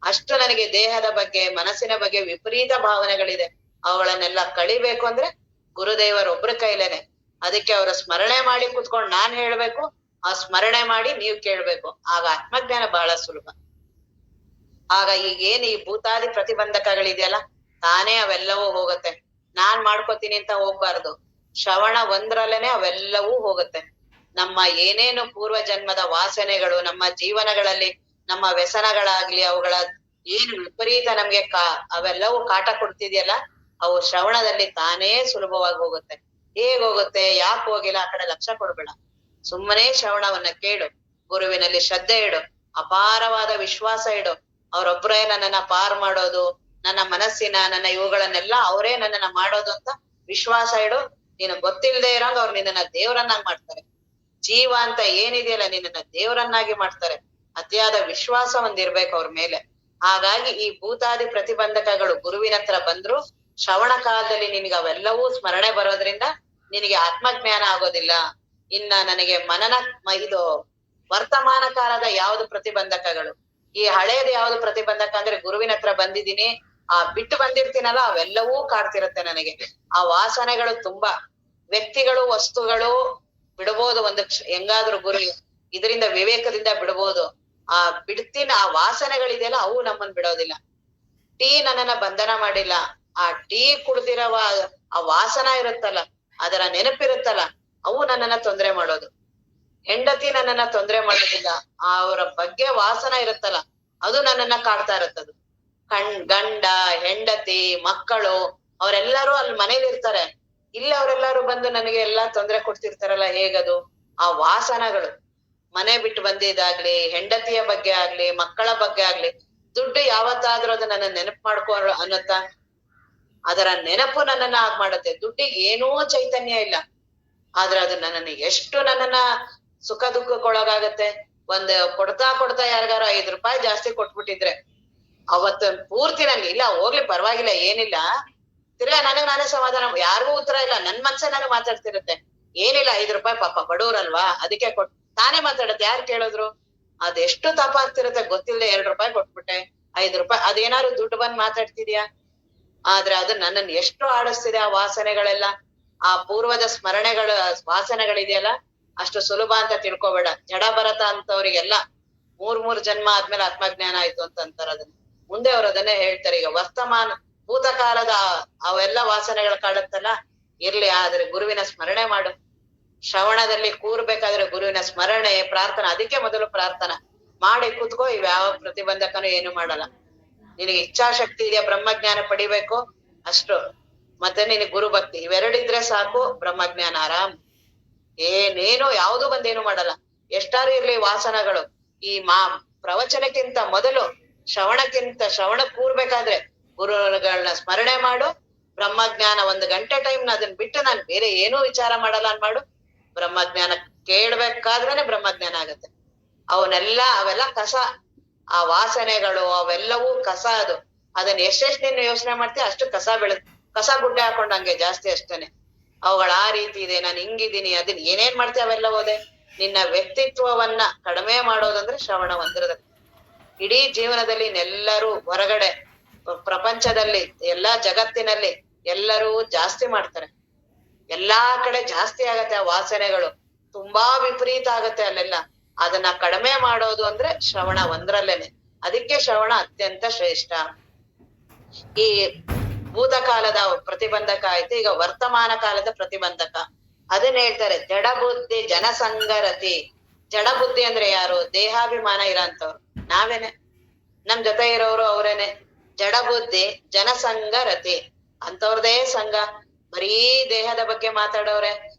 ಅಷ್ಟು ನನಗೆ ದೇಹದ ಬಗ್ಗೆ, ಮನಸ್ಸಿನ ಬಗ್ಗೆ ವಿಪರೀತ ಭಾವನೆಗಳಿದೆ. ಅವುಗಳನ್ನೆಲ್ಲ ಕಳಿಬೇಕು ಅಂದ್ರೆ ಗುರುದೇವರೊಬ್ರ ಕೈಲೇನೆ. ಅದಕ್ಕೆ ಅವರ ಸ್ಮರಣೆ ಮಾಡಿ ಕುತ್ಕೊಂಡು ನಾನ್ ಹೇಳ್ಬೇಕು, ಆ ಸ್ಮರಣೆ ಮಾಡಿ ನೀವ್ ಕೇಳ್ಬೇಕು. ಆಗ ಆತ್ಮಜ್ಞಾನ ಬಹಳ ಸುಲಭ. ಆಗ ಈಗೇನ್ ಈ ಭೂತಾದಿ ಪ್ರತಿಬಂಧಕಗಳಿದೆಯಲ್ಲ, ತಾನೇ ಅವೆಲ್ಲವೂ ಹೋಗುತ್ತೆ. ನಾನ್ ಮಾಡ್ಕೋತೀನಿ ಅಂತ ಹೋಗ್ಬಾರ್ದು. ಶ್ರವಣ ಒಂದ್ರಲ್ಲೇನೆ ಅವೆಲ್ಲವೂ ಹೋಗುತ್ತೆ. ನಮ್ಮ ಏನೇನು ಪೂರ್ವ ಜನ್ಮದ ವಾಸನೆಗಳು ನಮ್ಮ ಜೀವನಗಳಲ್ಲಿ, ನಮ್ಮ ವ್ಯಸನಗಳಾಗ್ಲಿ, ಅವುಗಳ ಏನು ವಿಪರೀತ ನಮ್ಗೆ ಅವೆಲ್ಲವೂ ಕಾಟ ಕೊಡ್ತಿದ್ಯಲ್ಲ, ಅವು ಶ್ರವಣದಲ್ಲಿ ತಾನೇ ಸುಲಭವಾಗಿ ಹೋಗುತ್ತೆ. ಹೇಗ್ ಹೋಗುತ್ತೆ, ಯಾಕೆ ಹೋಗಿಲ್ಲ ಆ ಕಡೆ ಲಕ್ಷ್ಯ ಕೊಡ್ಬೇಡ. ಸುಮ್ಮನೆ ಶ್ರವಣವನ್ನ ಕೇಳು, ಗುರುವಿನಲ್ಲಿ ಶ್ರದ್ಧೆ ಇಡು, ಅಪಾರವಾದ ವಿಶ್ವಾಸ ಇಡು. ಅವ್ರೊಬ್ರೇ ನನ್ನನ್ನ ಪಾರ್ ಮಾಡೋದು, ನನ್ನ ಮನಸ್ಸಿನ ನನ್ನ ಇವುಗಳನ್ನೆಲ್ಲ ಅವರೇ ನನ್ನನ್ನ ಮಾಡೋದು ಅಂತ ವಿಶ್ವಾಸ ಇಡು. ನೀನು ಗೊತ್ತಿಲ್ಲದೆ ಇರೋಂಗ ಅವ್ರು ನಿನ್ನನ್ನ ದೇವರನ್ನಾಗಿ ಮಾಡ್ತಾರೆ. ಜೀವ ಅಂತ ಏನಿದೆಯಲ್ಲ ನಿನ್ನನ್ನ ದೇವರನ್ನಾಗಿ ಮಾಡ್ತಾರೆ. ಅತಿಯಾದ ವಿಶ್ವಾಸ ಒಂದಿರ್ಬೇಕು ಅವ್ರ ಮೇಲೆ. ಹಾಗಾಗಿ ಈ ಭೂತಾದಿ ಪ್ರತಿಬಂಧಕಗಳು ಗುರುವಿನ ಹತ್ರ ಬಂದ್ರು ಶ್ರವಣ ಕಾಲದಲ್ಲಿ ನಿನಗೆ ಅವೆಲ್ಲವೂ ಸ್ಮರಣೆ ಬರೋದ್ರಿಂದ ನಿನಗೆ ಆತ್ಮಜ್ಞಾನ ಆಗೋದಿಲ್ಲ. ಇನ್ನ ನನಗೆ ಮನನ ಇದು ವರ್ತಮಾನ ಕಾಲದ ಯಾವ್ದು ಪ್ರತಿಬಂಧಕಗಳು, ಈ ಹಳೇದು ಯಾವ್ದು ಪ್ರತಿಬಂಧಕ ಅಂದ್ರೆ ಗುರುವಿನ ಹತ್ರ ಬಂದಿದ್ದೀನಿ, ಆ ಬಿಟ್ಟು ಬಂದಿರ್ತೀನಲ್ಲ ಅವೆಲ್ಲವೂ ಕಾಡ್ತಿರತ್ತೆ ನನಗೆ. ಆ ವಾಸನೆಗಳು ತುಂಬಾ, ವ್ಯಕ್ತಿಗಳು ವಸ್ತುಗಳು ಬಿಡ್ಬೋದು ಒಂದು ಹೆಂಗಾದ್ರು ಗುರು ಇದರಿಂದ ವಿವೇಕದಿಂದ ಬಿಡ್ಬೋದು. ಆ ಬಿಡ್ತೀನ ಆ ವಾಸನೆಗಳಿದೆಯಲ್ಲ ಅವು ನಮ್ಮನ್ ಬಿಡೋದಿಲ್ಲ. ಟೀ ನನ್ನನ್ನ ಬಂಧನ ಮಾಡಿಲ್ಲ, ಆ ಟೀ ಕುಡ್ದಿರವ ಆ ವಾಸನ ಇರುತ್ತಲ್ಲ, ಅದರ ನೆನಪಿರುತ್ತಲ್ಲ, ಅವು ನನ್ನನ್ನ ತೊಂದ್ರೆ ಮಾಡೋದು. ಹೆಂಡತಿ ನನ್ನನ್ನ ತೊಂದ್ರೆ ಮಾಡೋದಿಲ್ಲ, ಅವರ ಬಗ್ಗೆ ವಾಸನ ಇರುತ್ತಲ್ಲ ಅದು ನನ್ನನ್ನ ಕಾಡ್ತಾ ಇರುತ್ತದು. ಗಂಡ ಹೆಂಡತಿ ಮಕ್ಕಳು ಅವರೆಲ್ಲರೂ ಅಲ್ಲಿ ಮನೇಲಿ ಇರ್ತಾರೆ, ಇಲ್ಲಿ ಅವರೆಲ್ಲರೂ ಬಂದು ನನಗೆ ಎಲ್ಲಾ ತೊಂದ್ರೆ ಕೊಡ್ತಿರ್ತಾರಲ್ಲ, ಹೇಗದು? ಆ ವಾಸನಗಳು ಮನೆ ಬಿಟ್ಟು ಬಂದಿದ್ದಾಗ್ಲಿ, ಹೆಂಡತಿಯ ಬಗ್ಗೆ ಆಗ್ಲಿ, ಮಕ್ಕಳ ಬಗ್ಗೆ ಆಗ್ಲಿ, ದುಡ್ಡು ಯಾವತ್ತಾದ್ರೂ ಅದು ನನ್ನ ನೆನಪು ಮಾಡ್ಕೊ ಅನ್ನತ್ತ? ಅದರ ನೆನಪು ನನ್ನನ್ನ ಆಗ್ ಮಾಡುತ್ತೆ. ದುಡ್ಡಿಗೆ ಏನೂ ಚೈತನ್ಯ ಇಲ್ಲ, ಆದ್ರೆ ಅದು ನನ್ನನ್ನ ಸುಖ ದುಃಖಕ್ಕೊಳಗಾಗತ್ತೆ. ಕೊಡ್ತಾ ಯಾರಿಗಾರು 5 ರೂಪಾಯಿ ಜಾಸ್ತಿ ಕೊಟ್ಬಿಟ್ಟಿದ್ರೆ ಅವತ್ತು ಪೂರ್ತಿ ನನ್ಗೆ ಇಲ್ಲ ಹೋಗ್ಲಿ ಪರವಾಗಿಲ್ಲ ಏನಿಲ್ಲ, ತಿರ್ಗಾ ನನಗ್ ನಾನೇ ಸಮಾಧಾನ. ಯಾರಿಗೂ ಉತ್ತರ ಇಲ್ಲ, ನನ್ ಮನ್ಸೇ ನನಗ್ ಮಾತಾಡ್ತಿರುತ್ತೆ. ಏನಿಲ್ಲ 5 ರೂಪಾಯಿ ಪಾಪ ಬಡವ್ರಲ್ವಾ ಅದಕ್ಕೆ ತಾನೇ ಮಾತಾಡತ್ತೆ, ಯಾರು ಕೇಳಿದ್ರು? ಅದೆಷ್ಟು ತಪ್ಪ ಆಗ್ತಿರತ್ತೆ ಗೊತ್ತಿಲ್ಲದೆ 2 ರೂಪಾಯಿ ಕೊಟ್ಬಿಟ್ಟೆ, 5 ರೂಪಾಯಿ ಅದೇನಾದ್ರು ದುಡ್ಡು ಬಂದ್ ಮಾತಾಡ್ತಿದ್ಯಾ? ಆದ್ರೆ ಅದು ನನ್ನನ್ನು ಎಷ್ಟು ಆಡಿಸ್ತಿದೆ ಆ ವಾಸನೆಗಳೆಲ್ಲ. ಆ ಪೂರ್ವದ ಸ್ಮರಣೆಗಳ ವಾಸನೆಗಳಿದೆಯಲ್ಲ ಅಷ್ಟು ಸುಲಭ ಅಂತ ತಿಳ್ಕೊಬೇಡ. ಜಡ ಭರತ ಅಂತವ್ರಿಗೆಲ್ಲ 3 ಜನ್ಮ ಆದ್ಮೇಲೆ ಆತ್ಮಜ್ಞಾನ ಆಯ್ತು ಅಂತ ಅಂತಾರ. ಅದನ್ನ ಮುಂದೆ ಅವ್ರು ಅದನ್ನೇ ಹೇಳ್ತಾರೆ. ಈಗ ವರ್ತಮಾನ ಭೂತಕಾಲದ ಅವೆಲ್ಲ ವಾಸನೆಗಳು ಕಾಡುತ್ತಲ್ಲ, ಇರ್ಲಿ, ಆದ್ರೆ ಗುರುವಿನ ಸ್ಮರಣೆ ಮಾಡು. ಶ್ರವಣದಲ್ಲಿ ಕೂರ್ಬೇಕಾದ್ರೆ ಗುರುವಿನ ಸ್ಮರಣೆ ಪ್ರಾರ್ಥನಾ, ಅದಕ್ಕೆ ಮೊದಲು ಪ್ರಾರ್ಥನಾ ಮಾಡಿ ಕೂತ್ಕೋ. ಇವ್ಯಾವ ಪ್ರತಿಬಂಧಕನು ಏನು ಮಾಡಲ್ಲ. ನಿನಗೆ ಇಚ್ಛಾಶಕ್ತಿ ಇದೆಯಾ ಬ್ರಹ್ಮಜ್ಞಾನ ಪಡಿಬೇಕು ಅಷ್ಟು, ಮತ್ತೆ ನಿನಗೆ ಗುರುಭಕ್ತಿ ಇವೆರಡಿದ್ರೆ ಸಾಕು, ಬ್ರಹ್ಮಜ್ಞಾನ ಆರಾಮ್. ಏನೇನು ಯಾವ್ದು ಬಂದೇನು ಮಾಡಲ್ಲ. ಎಷ್ಟಾರು ಇರ್ಲಿ ವಾಸನಗಳು. ಈ ಪ್ರವಚನಕ್ಕಿಂತ ಮೊದಲು ಶ್ರವಣ ಕೂರ್ಬೇಕಾದ್ರೆ ಗುರುಗಳನ್ನ ಸ್ಮರಣೆ ಮಾಡು. ಬ್ರಹ್ಮಜ್ಞಾನ 1 ಗಂಟೆ ಟೈಮ್ ಅದನ್ನ ಬಿಟ್ಟು ನಾನು ಬೇರೆ ಏನೂ ವಿಚಾರ ಮಾಡಲ್ಲ ಅನ್ಮಾಡು. ಬ್ರಹ್ಮಜ್ಞಾನ ಕೇಳ್ಬೇಕಾದ್ರೇನೆ ಬ್ರಹ್ಮಜ್ಞಾನ ಆಗತ್ತೆ. ಅವೆಲ್ಲ ಕಸ, ಆ ವಾಸನೆಗಳು ಅವೆಲ್ಲವೂ ಕಸ. ಅದನ್ನ ಎಷ್ಟೆಷ್ಟು ನೀನು ಯೋಚನೆ ಮಾಡ್ತೀಯ ಅಷ್ಟು ಕಸ ಗುಡ್ಡೆ ಹಾಕೊಂಡಂಗೆ ಜಾಸ್ತಿ ಅಷ್ಟೇನೆ. ಅವುಗಳ ಆ ರೀತಿ ಇದೆ, ನಾನು ಹಿಂಗಿದ್ದೀನಿ, ಅದನ್ನ ಏನೇನ್ ಮಾಡ್ತೀಯ ಅವೆಲ್ಲ ಹೋದೆ. ನಿನ್ನ ವ್ಯಕ್ತಿತ್ವವನ್ನ ಕಡಿಮೆ ಮಾಡೋದಂದ್ರೆ ಶ್ರವಣ ಒಂದಿರದ. ಇಡೀ ಜೀವನದಲ್ಲಿ ಎಲ್ಲರೂ ಹೊರಗಡೆ ಪ್ರಪಂಚದಲ್ಲಿ ಎಲ್ಲಾ ಜಗತ್ತಿನಲ್ಲಿ ಎಲ್ಲರೂ ಜಾಸ್ತಿ ಮಾಡ್ತಾರೆ, ಎಲ್ಲಾ ಕಡೆ ಜಾಸ್ತಿ ಆಗತ್ತೆ ಆ ವಾಸನೆಗಳು, ತುಂಬಾ ವಿಪರೀತ ಆಗತ್ತೆ ಅಲ್ಲೆಲ್ಲ. ಅದನ್ನ ಕಡಿಮೆ ಮಾಡೋದು ಅಂದ್ರೆ ಶ್ರವಣ ಒಂದ್ರಲ್ಲೇನೆ. ಅದಕ್ಕೆ ಶ್ರವಣ ಅತ್ಯಂತ ಶ್ರೇಷ್ಠ. ಈ ಭೂತಕಾಲದ ಪ್ರತಿಬಂಧಕ ಆಯ್ತು, ಈಗ ವರ್ತಮಾನ ಕಾಲದ ಪ್ರತಿಬಂಧಕ ಅದನ್ನ ಹೇಳ್ತಾರೆ. ಜಡಬುದ್ಧಿ ಜನಸಂಗರತಿ. ಜಡಬುದ್ಧಿ ಅಂದ್ರೆ ಯಾರು? ದೇಹಾಭಿಮಾನ ಇರೋಂಥವ್ರು ನಾವೇನೆ, ನಮ್ ಜೊತೆ ಇರೋರು ಅವ್ರೇನೆ. ಜಡಬುದ್ಧಿ ಜನಸಂಗರತಿ ಅಂತವ್ರದೇ ಸಂಘ. ಬರೀ ದೇಹದ ಬಗ್ಗೆ ಮಾತಾಡೋರೆ,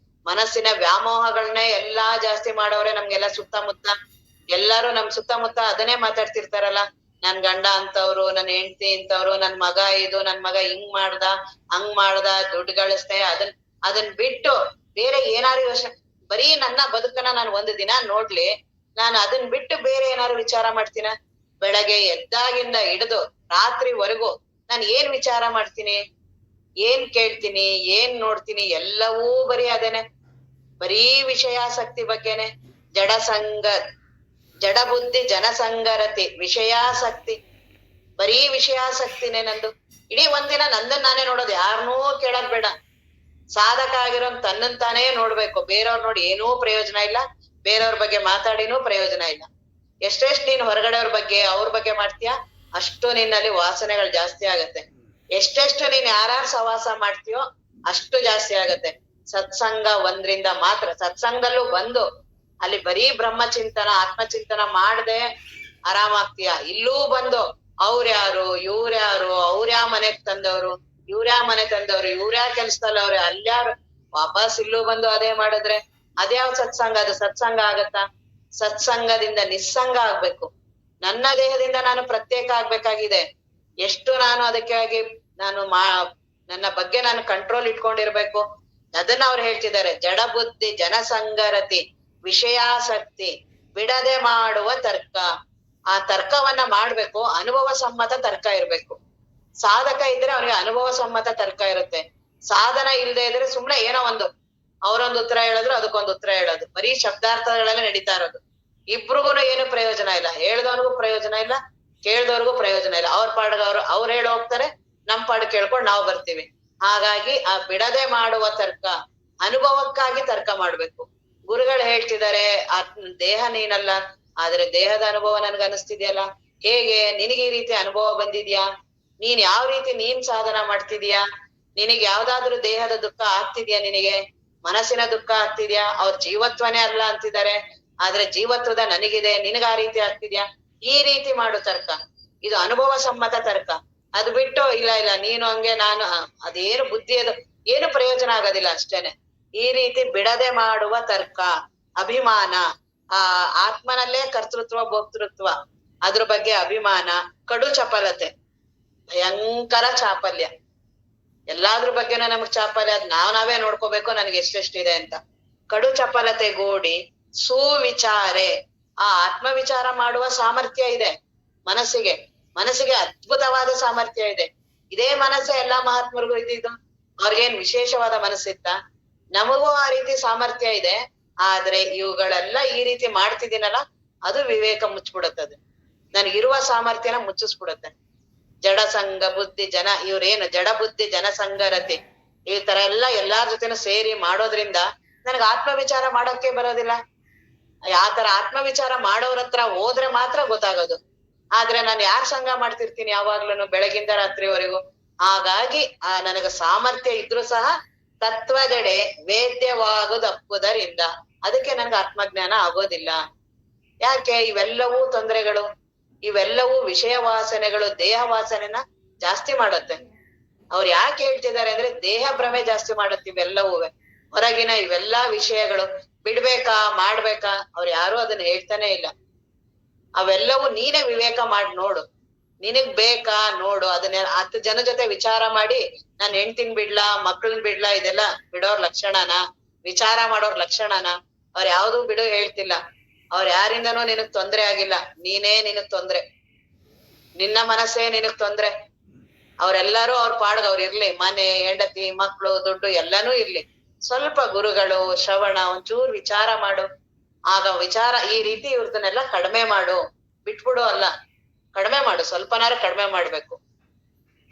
ಮನಸ್ಸಿನ ವ್ಯಾಮೋಹಗಳನ್ನೇ ಎಲ್ಲಾ ಜಾಸ್ತಿ ಮಾಡೋರೆ. ನಮ್ಗೆಲ್ಲ ಸುತ್ತಮುತ್ತ ಎಲ್ಲಾರು ನಮ್ ಸುತ್ತಮುತ್ತ ಅದನ್ನೇ ಮಾತಾಡ್ತಿರ್ತಾರಲ್ಲ. ನನ್ ಗಂಡ ಅಂತವ್ರು, ನನ್ ಹೆಂಡತಿ ಇಂತವ್ರು, ನನ್ ಮಗ ಇದು, ನನ್ ಮಗ ಹಿಂಗ್ ಮಾಡ್ದ ಹಂಗ್ ಮಾಡ್ದ, ದುಡ್ಡು ಗಳಿಸ್ದೆ, ಅದನ್ ಬಿಟ್ಟು ಬೇರೆ ಏನಾರು ಯೋಚನೆ, ಬರೀ ನನ್ನ ಬದುಕನ್ನ ನಾನು 1 ದಿನ ನೋಡ್ಲಿ, ನಾನು ಅದನ್ ಬಿಟ್ಟು ಬೇರೆ ಏನಾರು ವಿಚಾರ ಮಾಡ್ತೀನ? ಬೆಳಗ್ಗೆ ಎದ್ದಾಗಿಂದ ಹಿಡಿದು ರಾತ್ರಿವರೆಗೂ ನಾನು ಏನ್ ವಿಚಾರ ಮಾಡ್ತೀನಿ, ಏನ್ ಕೇಳ್ತೀನಿ, ಏನ್ ನೋಡ್ತೀನಿ, ಎಲ್ಲವೂ ಬರೀ ಅದೇನೆ. ಬರೀ ವಿಷಯಾಸಕ್ತಿ ಬಗ್ಗೆನೆ. ಜಡಬುದ್ಧಿ ಜನಸಂಗರತಿ. ವಿಷಯಾಸಕ್ತಿ, ಬರೀ ವಿಷಯಾಸಕ್ತಿನೇ ನಂದು. ಇಡೀ 1 ದಿನ ನಂದನ್ ನಾನೇ ನೋಡೋದು, ಯಾರನ್ನೂ ಕೇಳಕ್ ಬೇಡ. ಸಾಧಕ ಆಗಿರೋನ್ ತನ್ನನ್ ತಾನೇ ನೋಡ್ಬೇಕು. ಬೇರೆಯವ್ರ ನೋಡಿ ಏನೂ ಪ್ರಯೋಜನ ಇಲ್ಲ, ಬೇರೆಯವ್ರ ಬಗ್ಗೆ ಮಾತಾಡಿನೂ ಪ್ರಯೋಜನ ಇಲ್ಲ. ಎಷ್ಟೆಷ್ಟು ನೀನ್ ಹೊರಗಡೆಯವ್ರ ಬಗ್ಗೆ ಅವ್ರ ಬಗ್ಗೆ ಮಾಡ್ತೀಯ ಅಷ್ಟು ನಿನ್ನಲ್ಲಿ ವಾಸನೆಗಳು ಜಾಸ್ತಿ ಆಗತ್ತೆ. ಎಷ್ಟೆಷ್ಟು ನೀನ್ ಯಾರ್ಯಾರು ಸವಾಸ ಮಾಡ್ತೀಯೋ ಅಷ್ಟು ಜಾಸ್ತಿ ಆಗತ್ತೆ. ಸತ್ಸಂಗ ಒಂದ್ರಿಂದ ಮಾತ್ರ. ಸತ್ಸಂಗದಲ್ಲೂ ಬಂದು ಅಲ್ಲಿ ಬರೀ ಬ್ರಹ್ಮಚಿಂತನ ಆತ್ಮಚಿಂತನ ಮಾಡದೆ ಆರಾಮಾಗ್ತೀಯ. ಇಲ್ಲೂ ಬಂದು ಅವ್ರ್ಯಾರು ಇವ್ರ್ಯಾರು, ಅವ್ರ್ಯಾ ಮನೆಗ್ ತಂದವ್ರು ಇವ್ರ್ಯಾ ಮನೆ ತಂದವ್ರು, ಇವ್ರ್ಯಾ ಕೆಲ್ಸದಲ್ಲ ಅವ್ರೆ, ಅಲ್ಯಾರು, ವಾಪಸ್ ಇಲ್ಲೂ ಬಂದು ಅದೇ ಮಾಡಿದ್ರೆ ಅದ್ಯಾವ್ ಸತ್ಸಂಗ? ಅದು ಸತ್ಸಂಗ ಆಗತ್ತಾ? ಸತ್ಸಂಗದಿಂದ ನಿಸ್ಸಂಗ ಆಗ್ಬೇಕು. ನನ್ನ ದೇಹದಿಂದ ನಾನು ಪ್ರತ್ಯೇಕ ಆಗ್ಬೇಕಾಗಿದೆ. ಎಷ್ಟು ನಾನು ಅದಕ್ಕಾಗಿ ನಾನು ನನ್ನ ಬಗ್ಗೆ ನಾನು ಕಂಟ್ರೋಲ್ ಇಟ್ಕೊಂಡಿರ್ಬೇಕು. ಅದನ್ನ ಅವ್ರು ಹೇಳ್ತಿದ್ದಾರೆ. ಜಡ ಬುದ್ಧಿ ಜನಸಂಗರತಿ ವಿಷಯಾಸಕ್ತಿ ಬಿಡದೆ ಮಾಡುವ ತರ್ಕ. ಆ ತರ್ಕವನ್ನ ಮಾಡ್ಬೇಕು. ಅನುಭವ ಸಮ್ಮತ ತರ್ಕ ಇರ್ಬೇಕು. ಸಾಧಕ ಇದ್ರೆ ಅವನಿಗೆ ಅನುಭವ ಸಮ್ಮತ ತರ್ಕ ಇರುತ್ತೆ. ಸಾಧನ ಇಲ್ಲದೆ ಇದ್ರೆ ಸುಮ್ನೆ ಏನೋ ಒಂದು ಅವ್ರೊಂದು ಉತ್ತರ ಹೇಳಿದ್ರು ಅದಕ್ಕೊಂದು ಉತ್ತರ ಹೇಳೋದು, ಬರೀ ಶಬ್ದಾರ್ಥಗಳಲ್ಲೇ ನಡೀತಾ ಇರೋದು. ಇಬ್ರಿಗೂನು ಏನು ಪ್ರಯೋಜನ ಇಲ್ಲ. ಹೇಳ್ದವನಿಗೂ ಪ್ರಯೋಜನ ಇಲ್ಲ, ಕೇಳ್ದವ್ರಿಗೂ ಪ್ರಯೋಜನ ಇಲ್ಲ. ಅವ್ರ ಪಾಡ್ಗ ಅವ್ರು ಹೇಳಿ ಹೋಗ್ತಾರೆ, ನಮ್ ಪಾಡ್ ಕೇಳ್ಕೊಂಡು ನಾವು ಬರ್ತೀವಿ. ಹಾಗಾಗಿ ಆ ಬಿಡದೆ ಮಾಡುವ ತರ್ಕ, ಅನುಭವಕ್ಕಾಗಿ ತರ್ಕ ಮಾಡ್ಬೇಕು. ಗುರುಗಳು ಹೇಳ್ತಿದ್ದಾರೆ, ದೇಹ ನೀನಲ್ಲ, ಆದ್ರೆ ದೇಹದ ಅನುಭವ ನನ್ಗೆ ಅನಿಸ್ತಿದ್ಯಲ್ಲ. ಹೇಗೆ ನಿನಗೆ ಈ ರೀತಿ ಅನುಭವ ಬಂದಿದ್ಯಾ? ನೀನ್ ಯಾವ ರೀತಿ ನೀನ್ ಸಾಧನ ಮಾಡ್ತಿದ್ಯಾ? ನಿನಗೆ ಯಾವ್ದಾದ್ರು ದೇಹದ ದುಃಖ ಆಗ್ತಿದ್ಯಾ? ನಿನಗೆ ಮನಸ್ಸಿನ ದುಃಖ ಆಗ್ತಿದ್ಯಾ? ಅವ್ರ ಜೀವತ್ವನೇ ಅಲ್ಲ ಅಂತಿದ್ದಾರೆ, ಆದ್ರೆ ಜೀವತ್ವದ ನನಗಿದೆ, ನಿನಗ ಆ ರೀತಿ ಆಗ್ತಿದ್ಯಾ? ಈ ರೀತಿ ಮಾಡು ತರ್ಕ. ಇದು ಅನುಭವ ಸಮ್ಮತ ತರ್ಕ. ಅದು ಬಿಟ್ಟು ಇಲ್ಲ ಇಲ್ಲ ನೀನು ಹಂಗೆ ನಾನು ಅದೇನು ಬುದ್ಧಿ ಅದು ಏನು ಪ್ರಯೋಜನ ಆಗೋದಿಲ್ಲ ಅಷ್ಟೇನೆ. ಈ ರೀತಿ ಬಿಡದೆ ಮಾಡುವ ತರ್ಕ, ಅಭಿಮಾನ, ಆತ್ಮನಲ್ಲೇ ಕರ್ತೃತ್ವ ಭೋಕ್ತೃತ್ವ, ಅದ್ರ ಬಗ್ಗೆ ಅಭಿಮಾನ, ಕಡು ಚಪಲತೆ, ಭಯಂಕರ ಚಾಪಲ್ಯ. ಎಲ್ಲಾದ್ರ ಬಗ್ಗೆನೂ ನಮಗ್ ಚಾಪಲ್ಯ, ಅದ್ ನಾವೇ ನೋಡ್ಕೋಬೇಕು ನನ್ಗೆ ಎಷ್ಟೆಷ್ಟಿದೆ ಅಂತ. ಕಡು ಚಪಲತೆ ಗೋಡಿ ಸುವಿಚಾರೆ, ಆ ಆತ್ಮ ವಿಚಾರ ಮಾಡುವ ಸಾಮರ್ಥ್ಯ ಇದೆ ಮನಸ್ಸಿಗೆ. ಮನಸ್ಸಿಗೆ ಅದ್ಭುತವಾದ ಸಾಮರ್ಥ್ಯ ಇದೆ. ಇದೇ ಮನಸ್ಸೇ ಎಲ್ಲಾ ಮಹಾತ್ಮರಿಗೂ ಇದ್ದಿದ್ದು. ಅವ್ರಿಗೇನ್ ವಿಶೇಷವಾದ ಮನಸ್ಸಿತ್ತ? ನಮಗೂ ಆ ರೀತಿ ಸಾಮರ್ಥ್ಯ ಇದೆ. ಆದ್ರೆ ಇವುಗಳೆಲ್ಲ ಈ ರೀತಿ ಮಾಡ್ತಿದ್ದೀನಲ್ಲ, ಅದು ವಿವೇಕ ಮುಚ್ಚಿಬಿಡುತ್ತದೆ. ನನ್ಗಿರುವ ಸಾಮರ್ಥ್ಯನ ಮುಚ್ಚಿಸ್ಬಿಡುತ್ತೆ. ಜಡ ಸಂಘ ಬುದ್ಧಿ ಜನ, ಇವ್ರೇನು ಜಡ ಬುದ್ಧಿ ಜನಸಂಗರತಿ, ಈ ತರ ಎಲ್ಲಾರ ಜೊತೆನೂ ಸೇರಿ ಮಾಡೋದ್ರಿಂದ ನನ್ಗೆ ಆತ್ಮ ವಿಚಾರ ಮಾಡೋಕೆ ಬರೋದಿಲ್ಲ. ಆ ತರ ಆತ್ಮ ವಿಚಾರ ಮಾಡೋರ ಹತ್ರ ಹೋದ್ರೆ ಮಾತ್ರ ಗೊತ್ತಾಗೋದು. ಆದ್ರೆ ನಾನು ಯಾರ್ ಸಂಘ ಮಾಡ್ತಿರ್ತೀನಿ ಯಾವಾಗ್ಲೂ ಬೆಳಗಿಂದ ರಾತ್ರಿವರೆಗೂ. ಹಾಗಾಗಿ ನನಗ ಸಾಮರ್ಥ್ಯ ಇದ್ರು ಸಹ ತತ್ವದೆಡೆ ವೇದ್ಯವಾಗುದಪ್ಪುದರಿಂದ ಅದಕ್ಕೆ ನನ್ಗೆ ಆತ್ಮಜ್ಞಾನ ಆಗೋದಿಲ್ಲ. ಯಾಕೆ? ಇವೆಲ್ಲವೂ ತೊಂದರೆಗಳು, ಇವೆಲ್ಲವೂ ವಿಷಯ ವಾಸನೆಗಳು ದೇಹ ವಾಸನೆನ ಜಾಸ್ತಿ ಮಾಡುತ್ತೆ. ಅವ್ರು ಯಾಕೆ ಹೇಳ್ತಿದ್ದಾರೆ ಅಂದ್ರೆ ದೇಹ ಭ್ರಮೆ ಜಾಸ್ತಿ ಮಾಡುತ್ತೆ ಇವೆಲ್ಲವೂ. ಹೊರಗಿನ ಇವೆಲ್ಲಾ ವಿಷಯಗಳು ಬಿಡ್ಬೇಕಾ ಮಾಡ್ಬೇಕಾ ಅವ್ರು ಯಾರು ಅದನ್ನ ಹೇಳ್ತಾನೆ ಇಲ್ಲ. ಅವೆಲ್ಲವೂ ನೀನೇ ವಿವೇಕ ಮಾಡಿ ನೋಡು. ನಿನಗ್ ಬೇಕಾ ನೋಡು. ಅದನ್ನ 10 ಜನ ಜೊತೆ ವಿಚಾರ ಮಾಡಿ ನಾನ್ ಹೆಂಡ್ತಿನ್ ಬಿಡ್ಲಾ ಮಕ್ಳನ್ ಬಿಡ್ಲಾ ಇದೆಲ್ಲ ಬಿಡೋರ್ ಲಕ್ಷಣನ? ವಿಚಾರ ಮಾಡೋರ್ ಲಕ್ಷಣನ? ಅವ್ರ ಯಾವ್ದೂ ಬಿಡು ಹೇಳ್ತಿಲ್ಲ. ಅವ್ರ ಯಾರಿಂದನೂ ನಿನಗ್ ತೊಂದ್ರೆ ಆಗಿಲ್ಲ, ನೀನೇ ನಿನಗ್ ತೊಂದ್ರೆ. ನಿನ್ನ ಮನಸ್ಸೇ ನಿನಗ್ ತೊಂದ್ರೆ. ಅವ್ರೆಲ್ಲಾರು ಅವ್ರ ಪಾಡ್ಗ ಅವ್ರು ಇರ್ಲಿ, ಮನೆ ಹೆಂಡತಿ ಮಕ್ಳು ದುಡ್ಡು ಎಲ್ಲಾನು ಇರ್ಲಿ. ಸ್ವಲ್ಪ ಗುರುಗಳು ಶ್ರವಣ ಒಂಚೂರು ವಿಚಾರ ಮಾಡು. ಆಗ ವಿಚಾರ ಈ ರೀತಿ ಇವ್ರದನ್ನೆಲ್ಲ ಕಡಿಮೆ ಮಾಡು. ಬಿಟ್ಬಿಡು ಅಲ್ಲ, ಕಡಿಮೆ ಮಾಡು. ಸ್ವಲ್ಪನಾರು ಕಡಿಮೆ ಮಾಡ್ಬೇಕು,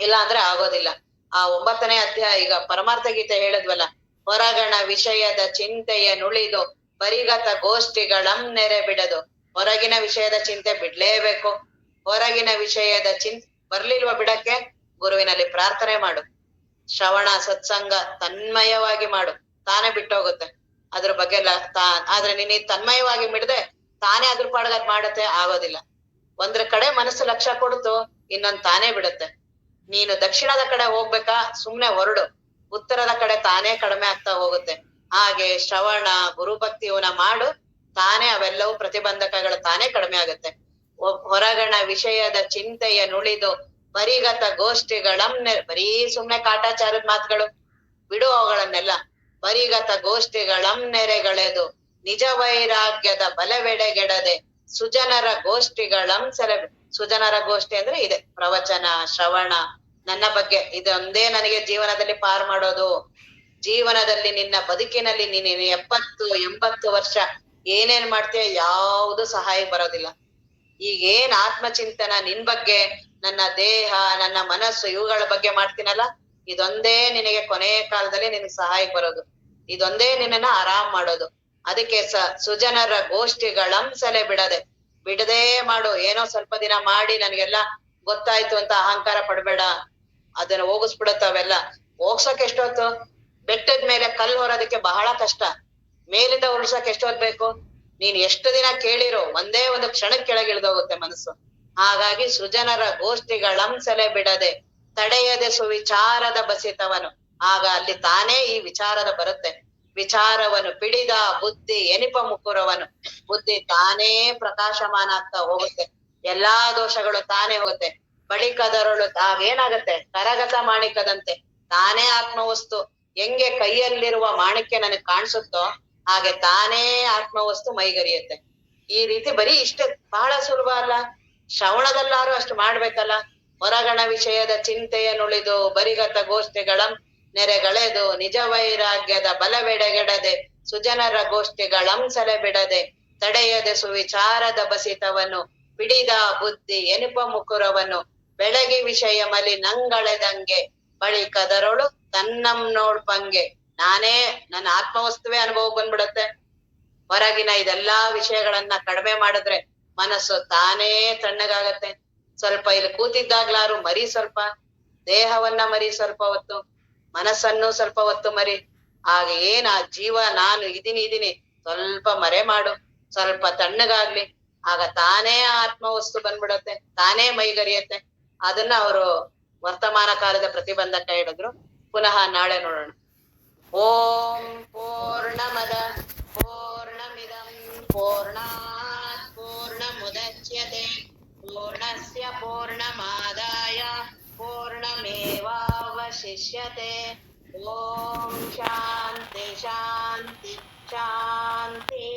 ಇಲ್ಲ ಅಂದ್ರೆ ಆಗೋದಿಲ್ಲ. ಆ 9ನೇ ಅಧ್ಯಾಯ ಈಗ ಪರಮಾರ್ಥ ಗೀತೆ ಹೇಳಿದ್ವಲ್ಲ, ಹೊರಗಣ ವಿಷಯದ ಚಿಂತೆಯ ನುಳಿದು ಬರಿಗತ ಗೋಷ್ಠಿಗಳಂ ನೆರೆ ಬಿಡದು. ಹೊರಗಿನ ವಿಷಯದ ಚಿಂತೆ ಬಿಡ್ಲೇಬೇಕು. ಹೊರಗಿನ ವಿಷಯದ ಬರ್ಲಿಲ್ವಾ ಬಿಡಕ್ಕೆ? ಗುರುವಿನಲ್ಲಿ ಪ್ರಾರ್ಥನೆ ಮಾಡು. ಶ್ರವಣ ಸತ್ಸಂಗ ತನ್ಮಯವಾಗಿ ಮಾಡು, ತಾನೇ ಬಿಟ್ಟೋಗುತ್ತೆ ಅದ್ರ ಬಗ್ಗೆ ಆದ್ರೆ ನೀನ್ ತನ್ಮಯವಾಗಿ ಮಿಡದೆ ತಾನೇ ಅದ್ರ ಪಾಡ್ಗದ್ ಮಾಡತ್ತೆ? ಆಗೋದಿಲ್ಲ. ಒಂದ್ರ ಕಡೆ ಮನಸ್ಸು ಲಕ್ಷ್ಯ ಕೊಡ್ತು, ಇನ್ನೊಂದ್ ತಾನೇ ಬಿಡುತ್ತೆ. ನೀನು ದಕ್ಷಿಣದ ಕಡೆ ಹೋಗ್ಬೇಕಾ? ಸುಮ್ನೆ ಹೊರಡು, ಉತ್ತರದ ಕಡೆ ತಾನೇ ಕಡಿಮೆ ಆಗ್ತಾ ಹೋಗುತ್ತೆ. ಹಾಗೆ ಶ್ರವಣ ಗುರುಭಕ್ತಿ ಇವನ ಮಾಡು, ತಾನೇ ಅವೆಲ್ಲವೂ ಪ್ರತಿಬಂಧಕಗಳು ತಾನೇ ಕಡಿಮೆ ಆಗುತ್ತೆ. ಹೊರಗಣ ವಿಷಯದ ಚಿಂತೆಯ ನುಳಿದು ಬರಿಗತ ಗೋಷ್ಠಿಗಳಂ ಬರೀ ಸುಮ್ನೆ ಕಾಟಾಚಾರದ ಮಾತುಗಳು ಬಿಡು ಅವುಗಳನ್ನೆಲ್ಲ. ಬರಿಗತ ಗೋಷ್ಠಿಗಳಂ ನೆರೆಗಳೆದು ನಿಜ ವೈರಾಗ್ಯದ ಬಲವೆಡೆಗೆಡದೆ ಸುಜನರ ಗೋಷ್ಠಿಗಳಂ ಸುಜನರ ಗೋಷ್ಠಿ ಅಂದ್ರೆ ಇದೆ ಪ್ರವಚನ ಶ್ರವಣ, ನನ್ನ ಬಗ್ಗೆ ಇದೊಂದೇ ನನಗೆ ಜೀವನದಲ್ಲಿ ಪಾರ್ ಮಾಡೋದು. ಜೀವನದಲ್ಲಿ ನಿನ್ನ ಬದುಕಿನಲ್ಲಿ ನೀನು 70-80 ವರ್ಷ ಏನೇನ್ ಮಾಡ್ತೀಯ ಯಾವುದು ಸಹಾಯ ಬರೋದಿಲ್ಲ. ಈಗೇನ್ ಆತ್ಮಚಿಂತನ ನಿನ್ ಬಗ್ಗೆ, ನನ್ನ ದೇಹ ನನ್ನ ಮನಸ್ಸು ಇವುಗಳ ಬಗ್ಗೆ ಮಾಡ್ತೀನಲ್ಲ, ಇದೊಂದೇ ನಿನಗೆ ಕೊನೆ ಕಾಲದಲ್ಲಿ ನಿನಗೆ ಸಹಾಯಕ್ಕೆ ಬರೋದು, ಇದೊಂದೇ ನಿನ್ನನ್ನ ಆರಾಮ್ ಮಾಡೋದು. ಅದಕ್ಕೆ ಸುಜನರ ಗೋಷ್ಠಿಗಳಂಸಲೆ ಬಿಡದೇ ಮಾಡು. ಏನೋ ಸ್ವಲ್ಪ ದಿನ ಮಾಡಿ ನನಗೆಲ್ಲ ಗೊತ್ತಾಯ್ತು ಅಂತ ಅಹಂಕಾರ ಪಡ್ಬೇಡ, ಅದನ್ನ ಹೋಗಿಸ್ಬಿಡತ್ತ ಅವೆಲ್ಲ. ಹೋಗ್ಸಕ್ ಎಷ್ಟೊತ್ತು? ಬೆಟ್ಟದ ಮೇಲೆ ಕಲ್ಲು ಹೊರೋದಕ್ಕೆ ಬಹಳ ಕಷ್ಟ, ಮೇಲಿಂದ ಉಳ್ಸಕ್ ಎಷ್ಟೊತ್ ಬೇಕು? ನೀನ್ ಎಷ್ಟು ದಿನ ಕೇಳಿರೋ ಒಂದೇ ಒಂದು ಕ್ಷಣಕ್ಕೆ ಕೆಳಗಿಳಿದೋಗುತ್ತೆ ಮನಸ್ಸು. ಹಾಗಾಗಿ ಸುಜನರ ಗೋಷ್ಠಿಗಳಂಸಲೆ ತಡೆಯದೆ ಸುವಿಚಾರದ ಬಸಿತವನು. ಆಗ ಅಲ್ಲಿ ತಾನೇ ಈ ವಿಚಾರದ ಬರುತ್ತೆ. ವಿಚಾರವನು ಪಿಡಿದ ಬುದ್ಧಿ ಎನಿಪ ಮುಕುರವನು. ಬುದ್ಧಿ ತಾನೇ ಪ್ರಕಾಶಮಾನ ಆಗ್ತಾ ಹೋಗುತ್ತೆ, ಎಲ್ಲಾ ದೋಷಗಳು ತಾನೇ ಹೋಗುತ್ತೆ. ಬಳಿಕದರಳು ಆಗೇನಾಗತ್ತೆ? ಕರಗತ ಮಾಣಿಕದಂತೆ ತಾನೇ ಆತ್ಮವಸ್ತು. ಹೆಂಗೆ ಕೈಯಲ್ಲಿರುವ ಮಾಣಿಕ್ಯ ನನಗ್ ಕಾಣಿಸುತ್ತೋ ಹಾಗೆ ತಾನೇ ಆತ್ಮವಸ್ತು ಮೈಗರಿಯುತ್ತೆ. ಈ ರೀತಿ ಬರೀ ಇಷ್ಟೇ, ಬಹಳ ಸುಲಭ ಅಲ್ಲ? ಶ್ರವಣದಲ್ಲಾರು ಅಷ್ಟು ಮಾಡ್ಬೇಕಲ್ಲ. ಹೊರಗಣ ವಿಷಯದ ಚಿಂತೆಯನುಳಿದು ಬರಿಗತ ಗೋಷ್ಠಿಗಳಂ ನೆರೆಗಳೆದು ನಿಜ ವೈರಾಗ್ಯದ ಬಲವೆಡೆಗೆಡದೆ ಸುಜನರ ಗೋಷ್ಠಿಗಳಂಸಲೆ ತಡೆಯದೆ ಸುವಿಚಾರದ ಬಸಿತವನು ಪಿಡಿದ ಬುದ್ಧಿ ಎನಿಪ ಮುಕುರವನು ಬೆಳಗಿ ವಿಷಯ ಮಲಿ ನಂಗಳೆದಂಗೆ ಬಳಿಕದರೊಳು ತನ್ನಂ ನೋಡ್ಪಂಗೆ. ನಾನೇ ನನ್ನ ಆತ್ಮವಸ್ತುವೇ ಅನುಭವ ಬಂದ್ಬಿಡತ್ತೆ. ಹೊರಗಿನ ಇದೆಲ್ಲಾ ವಿಷಯಗಳನ್ನ ಕಡಿಮೆ ಮಾಡಿದ್ರೆ ಮನಸ್ಸು ತಾನೇ ತಣ್ಣಗಾಗತ್ತೆ. ಸ್ವಲ್ಪ ಇಲ್ಲಿ ಕೂತಿದ್ದಾಗ್ಲಾರು ಮರಿ, ಸ್ವಲ್ಪ ದೇಹವನ್ನ ಮರಿ, ಸ್ವಲ್ಪ ಹೊತ್ತು ಮನಸ್ಸನ್ನು ಸ್ವಲ್ಪ ಹೊತ್ತು ಮರಿ. ಆಗ ಏನ್ ಆ ಜೀವ ನಾನು ಇದೀನಿ ಸ್ವಲ್ಪ ಮರೆ ಮಾಡು, ಸ್ವಲ್ಪ ತಣ್ಣಗಾಗ್ಲಿ. ಆಗ ತಾನೇ ಆತ್ಮವಸ್ತು ಬಂದ್ಬಿಡತ್ತೆ, ತಾನೇ ಮೈಗರಿಯತ್ತೆ. ಅದನ್ನ ಅವರು ವರ್ತಮಾನ ಕಾಲದ ಪ್ರತಿಬಂಧಕ ಹೇಳಿದ್ರು. ಪುನಃ ನಾಳೆ ನೋಡೋಣ. ಓಂ ಪೂರ್ಣಮದ ಪೂರ್ಣಮಿದಂ ಪೂರ್ಣಾತ್ ಪೂರ್ಣಮುದಚ್ಯತೆ ಪೂರ್ಣಸ್ಯ ಪೂರ್ಣಮಾದಾಯ ಪೂರ್ಣಮೇವಾವಶಿಷ್ಯತೆ. ಓಂ ಶಾಂತಿ ಶಾಂತಿ ಶಾಂತಿ.